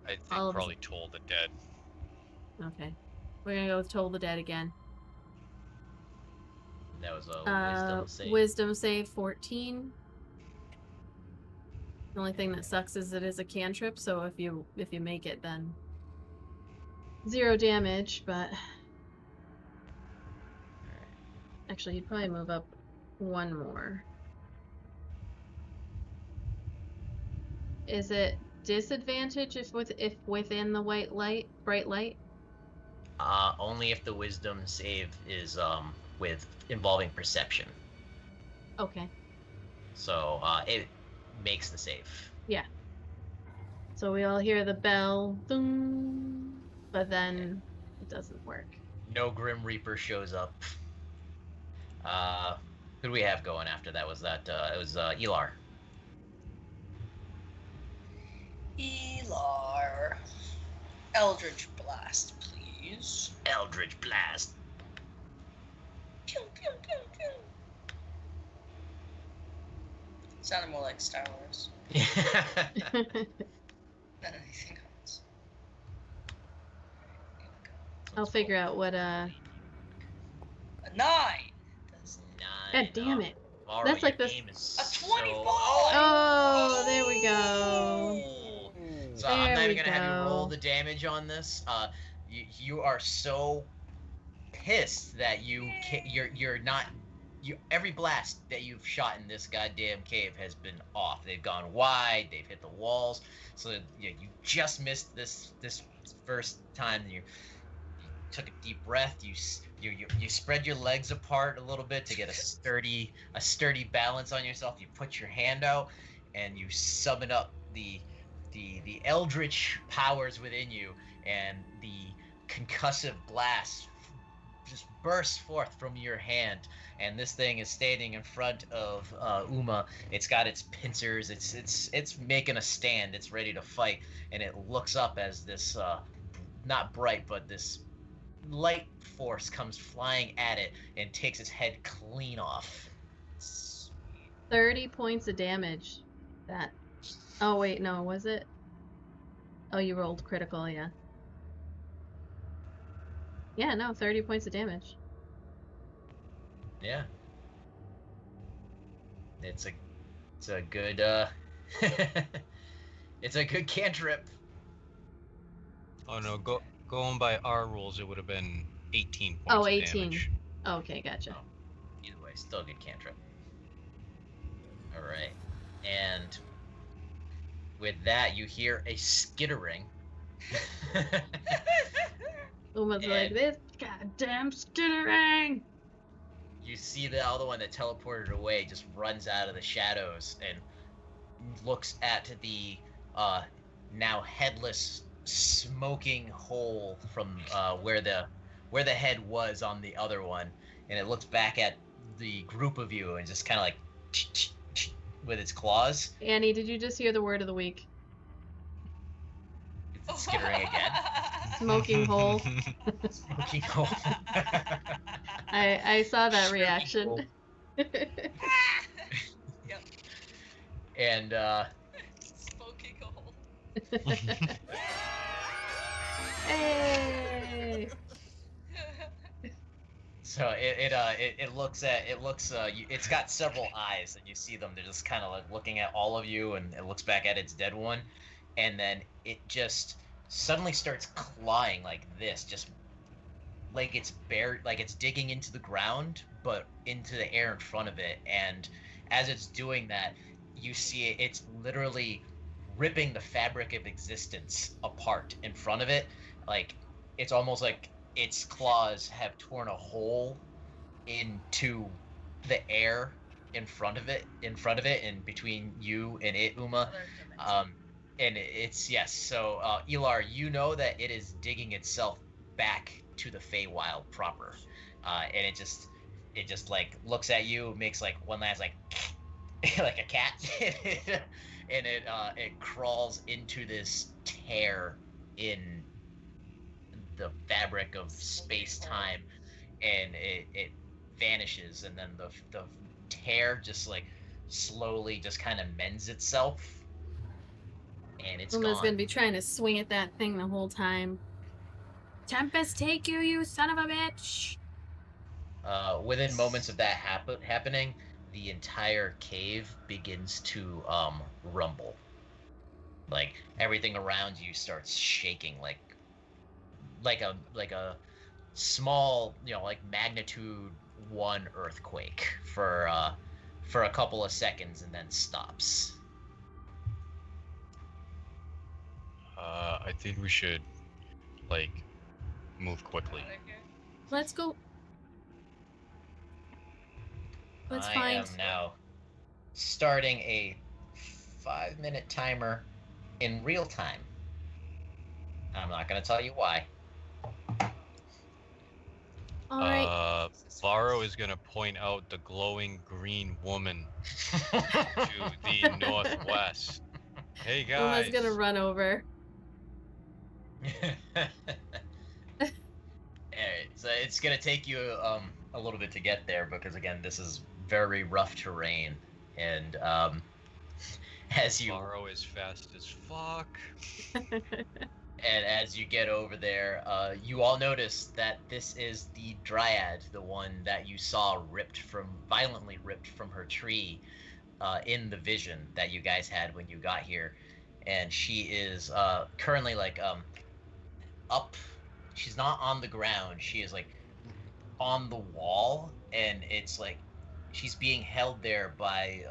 think probably Toll the Dead. Okay. We're gonna go with Toll the Dead again. That was a wisdom save. Wisdom save 14. The only thing that sucks is it is a cantrip, so if you make it, then 0 damage, but actually he'd probably move up 1 more. Is it disadvantage if within the bright light? Only if the wisdom save is with involving perception. Okay. So it makes the save. Yeah. So we all hear the bell, ding, but then it doesn't work. No Grim Reaper shows up. Who do we have going after that? Was that it was Elar. Elar. Eldritch Blast, please. Eldritch Blast. Pew, pew, pew, pew. Sounded more like Star Wars than anything else. I'll figure out what A 9. That's 9. God damn it. Varo, That's like your this. aim is A 24. Oh, there we go. So There I'm not even we gonna have you roll go. the damage on this. You are so pissed that you're not. Every blast that you've shot in this goddamn cave has been off. They've gone wide. They've hit the walls. So you just missed this first time. You took a deep breath. You spread your legs apart a little bit to get a sturdy balance on yourself. You put your hand out and you summon up the eldritch powers within you, and the concussive blast just bursts forth from your hand. And this thing is standing in front of Uma. It's got its pincers. It's making a stand. It's ready to fight. And it looks up as this not bright, but this light force comes flying at it and takes its head clean off. 30 points of damage. That. Oh, wait, no, was it? Oh, you rolled critical, yeah. Yeah, no, 30 points of damage. Yeah. It's a good it's a good cantrip. Oh no, going by our rules, it would have been 18 points Oh, of 18. damage. Okay, gotcha. Either way, still a good cantrip. Alright. And with that, you hear a skittering. Uma's like, this goddamn skittering! You see the other one that teleported away just runs out of the shadows and looks at the now headless, smoking hole from where the head was on the other one, and it looks back at the group of you and just kind of like with its claws. Annie, did you just hear the word of the week? It's skittering again. Smoking hole. Smoking hole. I saw that reaction. Yep. And Smoking hole. Hey! So it looks it's got several eyes, and you see them. They're just kind of like looking at all of you, and it looks back at its dead one, and then it just suddenly starts clawing like this, just like it's digging into the ground, but into the air in front of it. And as it's doing that, you see it's literally ripping the fabric of existence apart in front of it. Like it's almost like its claws have torn a hole into the air in front of it, and between you and it, Uma. And it's yes. So Elar, you know that it is digging itself back to the Feywild proper, and it just like looks at you, makes like one last like like a cat, and it crawls into this tear in the fabric of space-time, and it vanishes, and then the tear just like slowly just kind of mends itself, and it's Uma's gone. gonna be trying to swing at that thing the whole time. Tempest take you, you son of a bitch! Within moments of that happening, the entire cave begins to rumble. Like everything around you starts shaking, like a small, like magnitude 1 earthquake for a couple of seconds, and then stops. I think we should, like, move quickly. Let's go. Let's I find. am now starting a 5-minute timer in real time. I'm not going to tell you why. All right. Varo is gonna point out the glowing green woman to the northwest. Hey guys. Uma's gonna run over. Alright, so it's gonna take you a little bit to get there because again this is very rough terrain and as you Varo is fast as fuck. And as you get over there, you all notice that this is the Dryad, the one that you saw violently ripped from her tree in the vision that you guys had when you got here. And she is currently like up. She's not on the ground. She is like on the wall, and it's like she's being held there by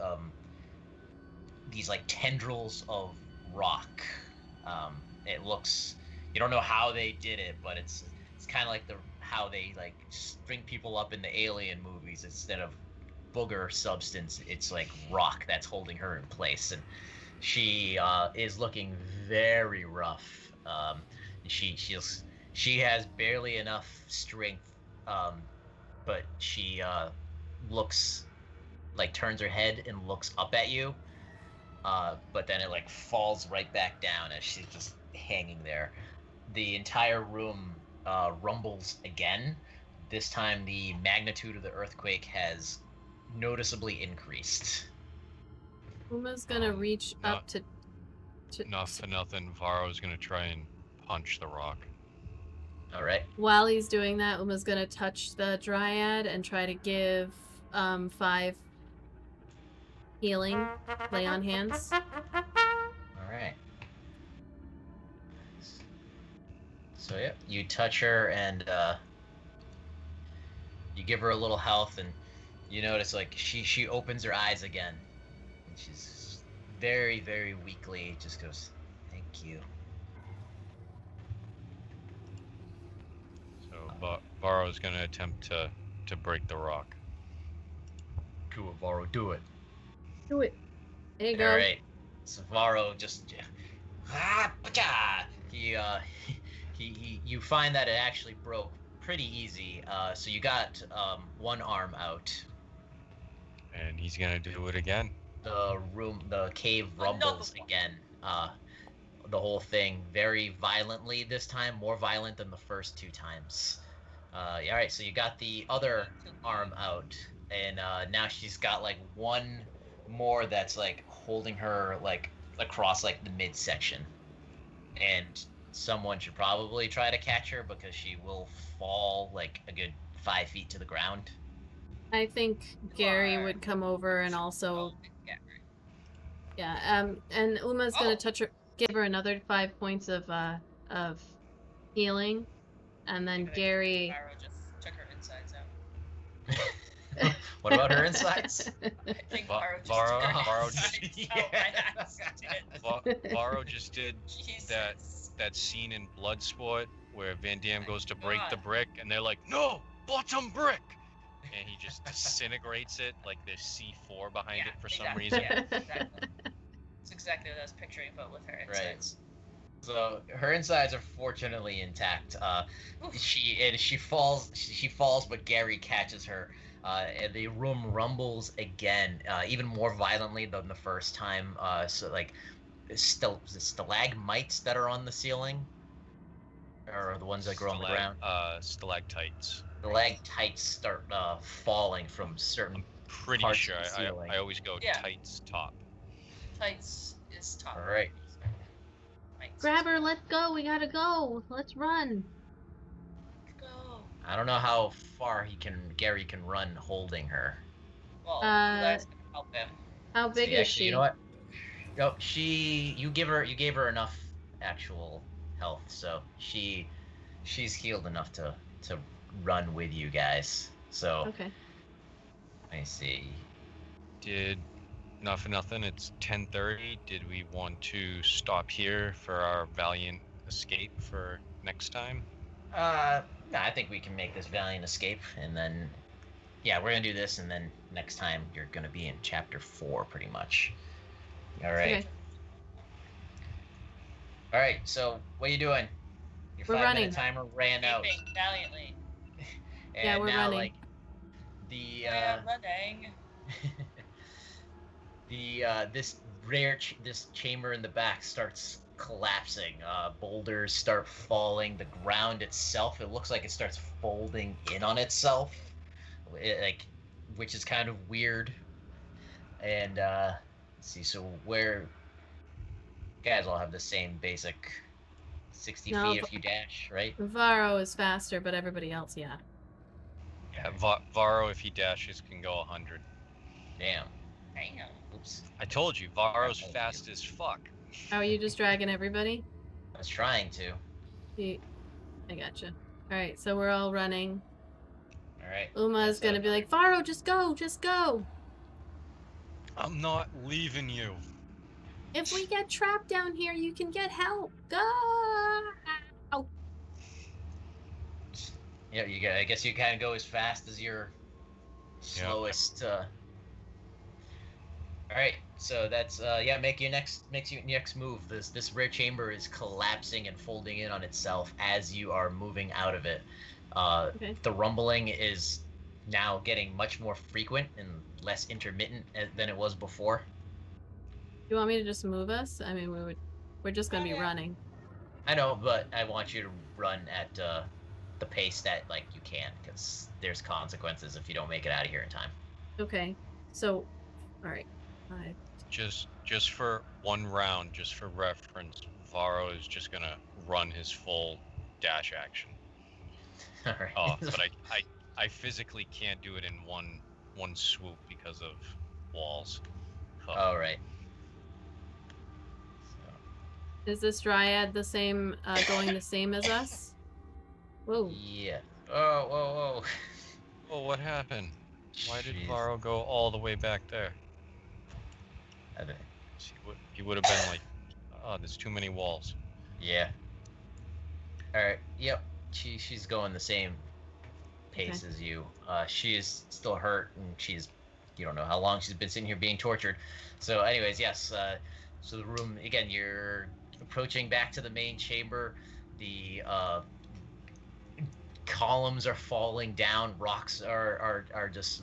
these like tendrils of rock. It looks, you don't know how they did it, but it's kind of like how they like string people up in the Alien movies. Instead of booger substance, it's like rock that's holding her in place, and she is looking very rough. She has barely enough strength, but she looks like turns her head and looks up at you. But then it like falls right back down as she's just hanging there. The entire room rumbles again. This time the magnitude of the earthquake has noticeably increased. Uma's gonna reach up to Not for nothing, Varo's gonna try and punch the rock. Alright. While he's doing that, Uma's gonna touch the Dryad and try to give 5 healing, lay on hands. Alright. So yeah, you touch her and you give her a little health, and you notice like she opens her eyes again, and she's very, very weakly just goes, "Thank you." So Varo's gonna attempt to break the rock. Do it, Varo, do it. Do it. There you go. Alright. So Varo just you find that it actually broke pretty easy. So you got one arm out. And he's gonna do it again. The cave rumbles again. The whole thing very violently this time, more violent than the first 2 times. Alright, so you got the other arm out, and now she's got like one more that's like holding her like across like the midsection. And someone should probably try to catch her because she will fall like a good 5 feet to the ground. I think Garry would come over and also. Yeah. And Uma's gonna touch her, give her another 5 points of healing, and then Garry. Varo just took her insides out. What about her insides? I think Varo just Varo took her just- insides out by accident. Varo just did Jesus. that scene in Bloodsport where Van Damme goes to break the brick, and they're like, "No, bottom brick," and he just disintegrates it like there's C4 behind it for some reason. Yeah, exactly. That's exactly what I was picturing, but with her insides. So her insides are fortunately intact. She falls, but Garry catches her. And the room rumbles again, even more violently than the first time. So like, the stalagmites that are on the ceiling, or the ones that grow on the ground. Stalactites. Stalactites start falling from certain. Pretty parts sure of the ceiling. I always go tights top. Tights is top. All right. Grab her. Let's go. We gotta go. Let's run. Go. I don't know how far Garry can run holding her. Well, you guys can help him. How big is she? You know what? No, you gave her enough actual health, so she's healed enough to run with you guys. So Okay. let me see. Did Not for nothing, it's 10:30. Did we want to stop here for our valiant escape for next time? No, I think we can make this valiant escape, and then, yeah, we're gonna do this, and then next time you're gonna be in chapter 4, pretty much. All right. Okay. All right. So, what are you doing? Your We're 5-minute running. timer ran out. Escaping valiantly. And Yeah, we're now, running. like, the Running. this chamber in the back starts collapsing. Boulders start falling. The ground itself, it looks like it starts folding in on itself, which is kind of weird. And let's see, so where you guys all have the same basic 60 No, feet if you dash, right? Varo is faster, but everybody else, yeah. Yeah, Varo, if he dashes, can go 100. Damn. Damn. Oops. I told you, Varo's fast as fuck. How are you just dragging everybody? I was trying to. I gotcha. Alright, so we're all running. All right. Uma's gonna be like, Varo, just go, just go. I'm not leaving you. If we get trapped down here, you can get help. Go! Yeah, I guess you kind of go as fast as your slowest. All right, so that's make your next move. This rare chamber is collapsing and folding in on itself as you are moving out of it. Okay. The rumbling is now getting much more frequent and less intermittent than it was before. You want me to just move us? I mean, we're just gonna be running. I know, but I want you to run at the pace that you can, because there's consequences if you don't make it out of here in time. Okay. So, all right. Just for one round, just for reference, Varo is just gonna run his full dash action. All right. But I physically can't do it in one swoop because of walls. All right. Is this Dryad the same, going the same as us? Whoa. Yeah. Oh, whoa. Oh, what happened? Why did Varo go all the way back there? He would have been like, oh, there's too many walls. Yeah. All right. Yep. She's going the same pace as you. She is still hurt, and you don't know how long she's been sitting here being tortured. So, anyways, yes. So the room again. You're approaching back to the main chamber. The columns are falling down. Rocks are just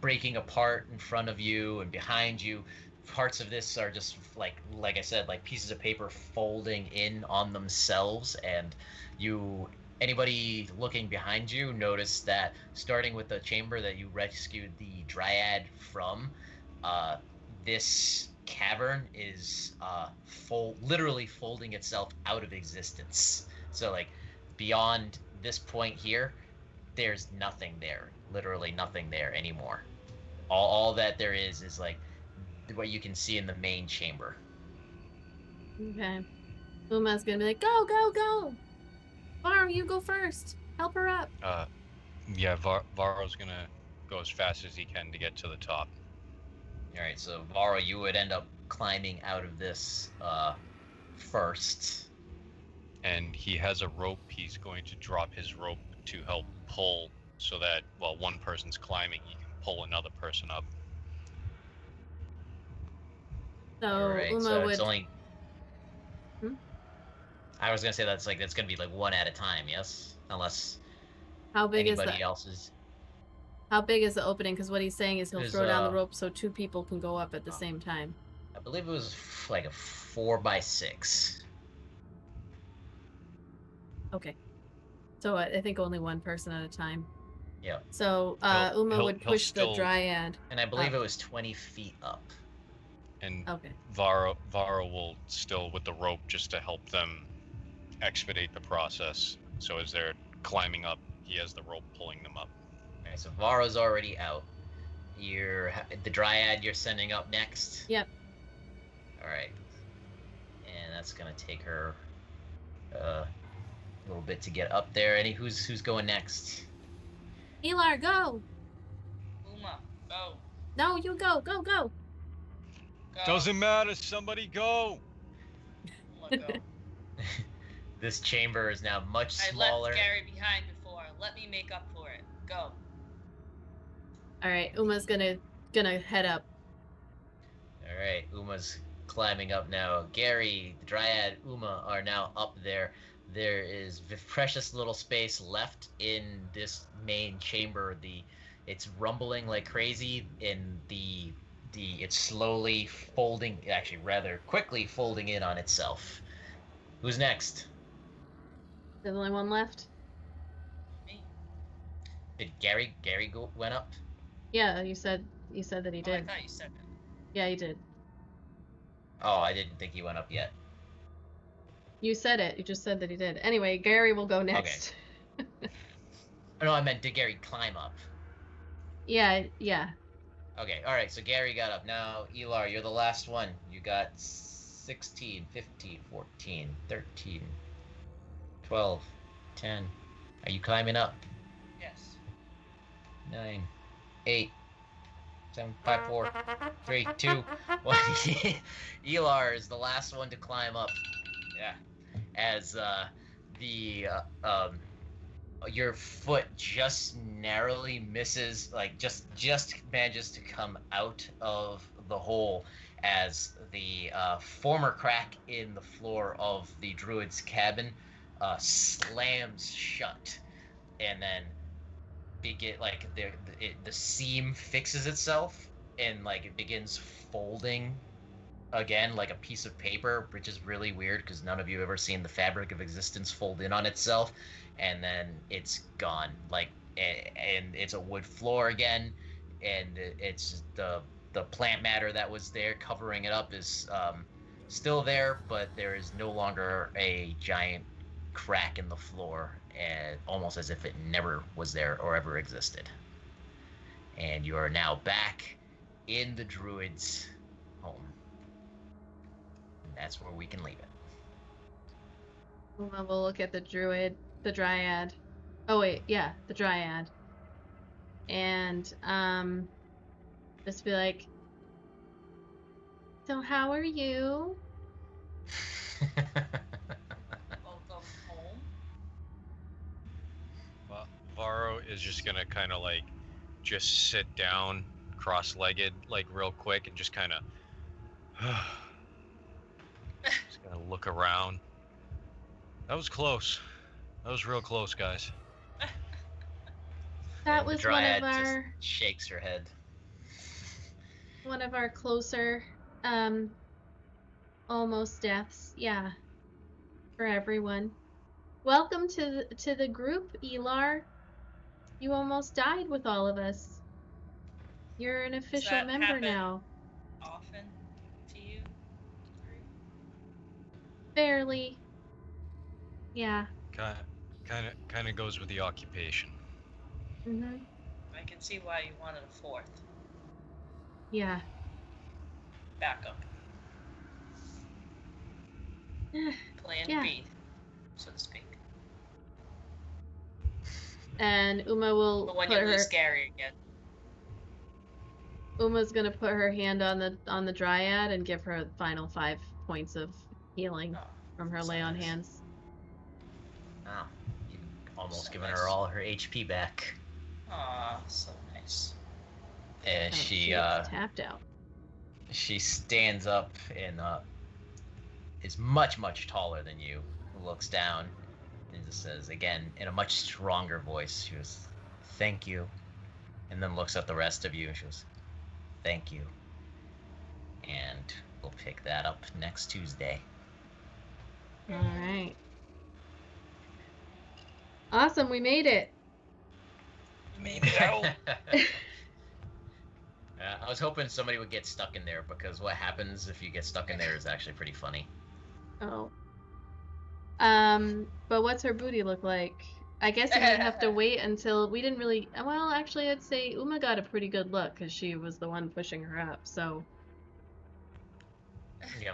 breaking apart in front of you and behind you. Parts of this are just like I said, like pieces of paper folding in on themselves, and anybody looking behind you notice that starting with the chamber that you rescued the Dryad from, this cavern is literally folding itself out of existence. So beyond this point here, there's nothing there, literally nothing there anymore. All that there is what you can see in the main chamber. Okay. Uma's gonna be like, go, go, go! Varo, you go first. Help her up. Yeah, Varo's gonna go as fast as he can to get to the top. Alright, so Varo, you would end up climbing out of this first. And he has a rope. He's going to drop his rope to help pull so that while one person's climbing, he can pull another person up. So right, Uma so would. It's only... I was gonna say that's gonna be one at a time, yes, unless How big anybody is that? else is. How big is the opening? Because what he's saying is he'll There's, throw down the rope so 2 people can go up at the same time. I believe it was like a 4x6. Okay. So I think only 1 person at a time. Yeah. So Uma would push the Dryad. And I believe it was 20 feet up. And Okay. Varo will still with the rope just to help them expedite the process. So as they're climbing up, he has the rope pulling them up. Okay, so Varo's already out. The Dryad you're sending up next? Yep. Alright. And that's gonna take her a little bit to get up there. Who's going next? Elar, go! Uma, go. No, you go, go, go! Doesn't matter. Somebody go. Let go. This chamber is now much I smaller. left Garry behind before. Let me make up for it. Go. All right, Uma's gonna head up. All right, Uma's climbing up now. Garry, the Dryad, Uma are now up there. There is precious little space left in this main chamber. It's rumbling like crazy, and it's slowly folding, actually rather quickly folding in on itself. Who's next? There's only one left. Me. Did Garry went up? Yeah, you said that he Oh, I did. thought you said that. Yeah, he did. Oh, I didn't think he went up yet. You said it. You just said that he did. Anyway, Garry will go next. Okay. No, I meant did Garry climb up? Yeah. Okay, all right, so Garry got up. Now, Elar, you're the last one. You got 16, 15, 14, 13, 12, 10. Are you climbing up? Yes. 9, 8, 7, 5, 4, 3, 2, 1. Elar is the last one to climb up. Yeah. As your foot just narrowly misses, like just manages to come out of the hole as the former crack in the floor of the druid's cabin slams shut, and then the seam fixes itself, and like it begins folding again like a piece of paper, which is really weird because none of you have ever seen the fabric of existence fold in on itself, and then it's gone, like, and it's a wood floor again, and it's the plant matter that was there covering it up is still there, but there is no longer a giant crack in the floor, and almost as if it never was there or ever existed. And you are now back in the druid's home. That's where we can leave it. Well, we'll look at the Dryad. Oh wait, yeah, the Dryad. And just be like, so how are you? Welcome home. Well, Varo is just gonna kind of like just sit down cross-legged like real quick and just kind of just gonna look around. That was close. That was real close, guys. That And was the Dryad one of our just shakes her head. one of our closer almost deaths. Yeah. For everyone. Welcome to the group, Elar. You almost died with all of us. You're an official that member happen now. Often to you? Barely. Yeah. Kind of goes with the occupation. Mhm. I can see why you wanted a fourth. Yeah. Backup. Plan Yeah. B, so to speak. And Uma will But when put you her. lose Garry again. Uma's gonna put her hand on the Dryad and give her the final 5 points of healing Oh, from her so lay on nice. hands. Oh, you've almost So given nice. her all her HP back. Aw, so nice. And Oh, she is tapped out. she stands up and is much taller than you. Looks down and just says again in a much stronger voice. She goes, "Thank you," and then looks at the rest of you and she goes, "Thank you." And we'll pick that up next Tuesday. All right. Awesome, we made it. Made it out. I was hoping somebody would get stuck in there, because what happens if you get stuck in there is actually pretty funny. Oh. But what's her booty look like? I guess we might have to wait until we didn't really. Well, actually, I'd say Uma got a pretty good look because she was the one pushing her up. So. You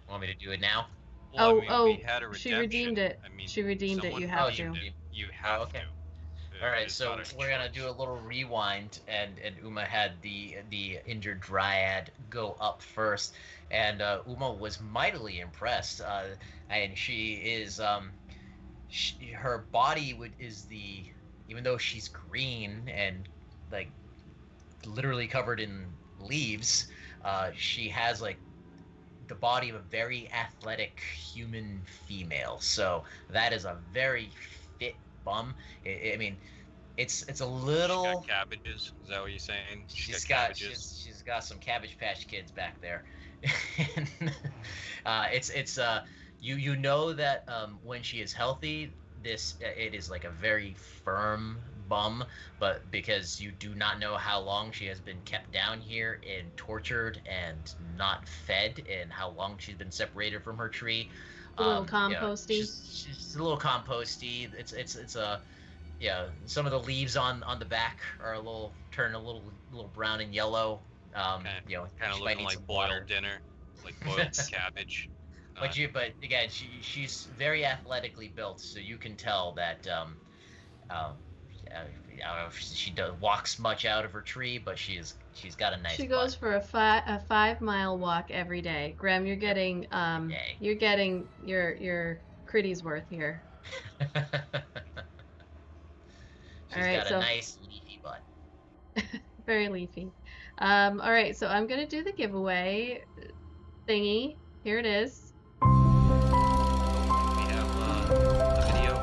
want me to do it now? Well, Oh, we had a redemption. she redeemed it. I mean, She redeemed it. someone You have you to. redeemed- You have okay. to. All right, so we're gonna do a little rewind, and Uma had the injured Dryad go up first, and Uma was mightily impressed, and she is her body is the, even though she's green and like literally covered in leaves, she has like the body of a very athletic human female. So that is a very fit bum. I mean, it's a little. She got cabbages. Is that what you're saying? She's got some Cabbage Patch Kids back there. You know that when she is healthy, it is like a very firm bum, but because you do not know how long she has been kept down here and tortured and not fed, and how long she's been separated from her tree, a little composty. She's a little composty. It's a some of the leaves on the back are turn a little brown and yellow. Kind of looking like boiled dinner, like boiled cabbage. But again, she's very athletically built, so you can tell that she walks much out of her tree, but she's got a nice. She goes for a 5-mile walk every day. Graham, you're getting your critty's worth here. She's got a nice leafy butt. Very leafy. All right, so I'm gonna do the giveaway thingy. Here it is. We have a video.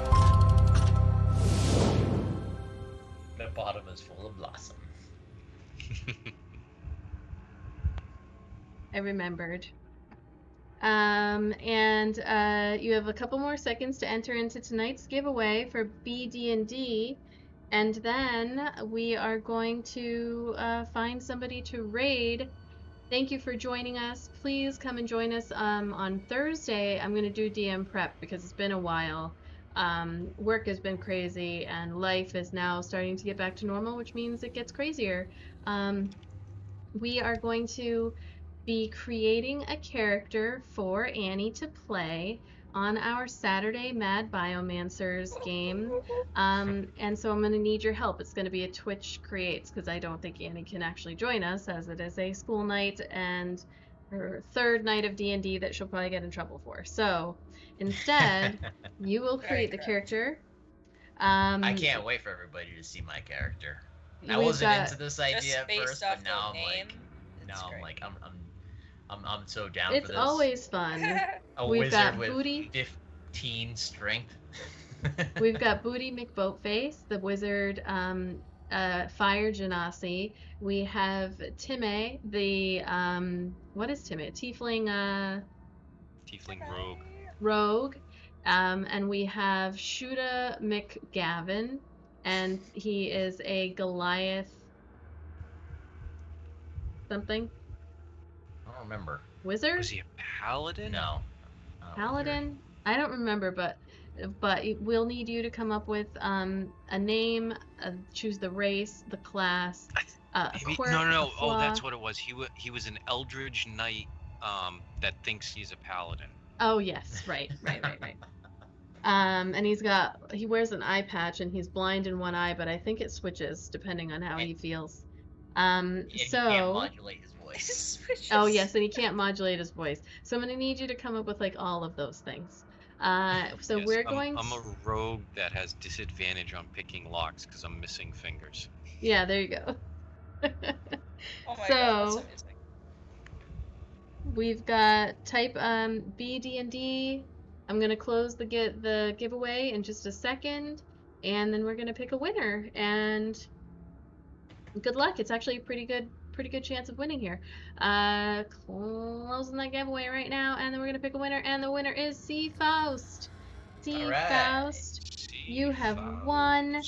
The bottom is full of blossom. I remembered. And you have a couple more seconds to enter into tonight's giveaway for BD&D, and then we are going to find somebody to raid. Thank you for joining us. Please come and join us on Thursday. I'm going to do DM prep because it's been a while. Work has been crazy, and life is now starting to get back to normal, which means it gets crazier. We are going to be creating a character for Annie to play on our Saturday Mad Biomancers game, and so I'm going to need your help. It's going to be a Twitch Creates, because I don't think Annie can actually join us, as it is a school night and her third night of D&D that she'll probably get in trouble for. So instead, you will create the character. I can't wait for everybody to see my character. I wasn't into this idea at first, but now I'm like, I'm so down for this. It's always fun. A wizard with Booty 15 strength. We've got Booty McBoatface, the wizard, Fire Genasi. We have Time, the what is Time? Tiefling rogue. Rogue. And we have Shuda McGavin, and he is a Goliath something. I don't remember. Wizard? Was he a paladin? No. Paladin? I don't remember, but we'll need you to come up with a name, choose the race, the class, a quirk, No. Oh, that's what it was. He was an Eldritch Knight that thinks he's a paladin. Oh yes, right. And he wears an eye patch, and he's blind in one eye, but I think it switches depending on how he feels. He can't modulate his voice. Oh yes, and he can't modulate his voice. So I'm gonna need you to come up with like all of those things. So yes, we're going. I'm a rogue that has disadvantage on picking locks because I'm missing fingers. Yeah, there you go. Oh my god, so that's amazing. we've got type BD&D. I'm gonna close the giveaway in just a second, and then we're gonna pick a winner. And good luck. It's actually a pretty good chance of winning here. Closing that giveaway right now, and then we're gonna pick a winner, and the winner is C. Faust. C. Faust, you have won.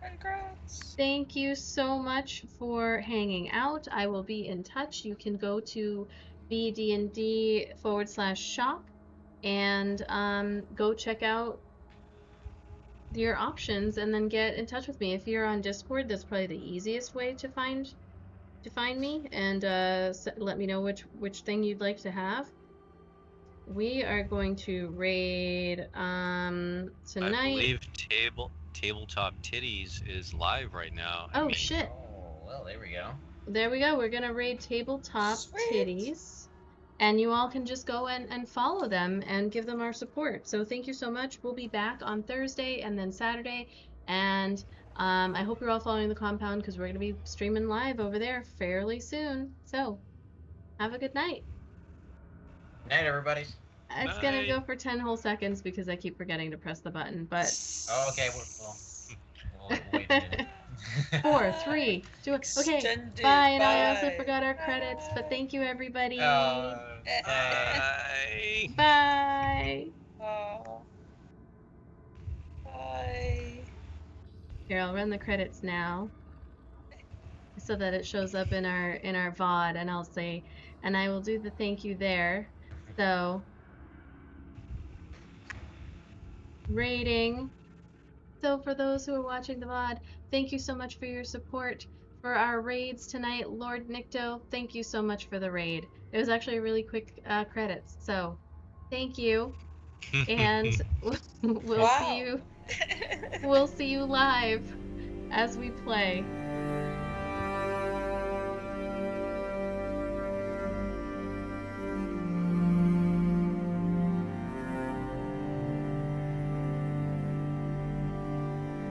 Congrats. Thank you so much for hanging out. I will be in touch. You can go to bdnd.shop and go check out your options, and then get in touch with me. If you're on Discord, that's probably the easiest way to find me, and let me know which thing you'd like to have. we are going to raid tonight. I believe Tabletop Titties is live right now. Oh shit. Oh, well, there we go. There we go. We're gonna raid Tabletop Titties. And you all can just go and follow them and give them our support. So thank you so much. We'll be back on Thursday and then Saturday. And I hope you're all following the compound because we're going to be streaming live over there fairly soon. So have a good night. Night, everybody. It's going to go for 10 whole seconds because I keep forgetting to press the button. But oh, okay. We'll wait a minute. 4, 3, 2, okay. Extended, Bye. And I bye. also forgot our credits. But thank you, everybody. Bye. Bye. Oh. Bye. Here, I'll run the credits now so that it shows up in our VOD, and I'll say, and I will do the thank you there. So, rating. So for those who are watching the VOD, thank you so much for your support. For our raids tonight, Lord Nikto, thank you so much for the raid. It was actually a really quick credits, so thank you. And we'll see you live as we play.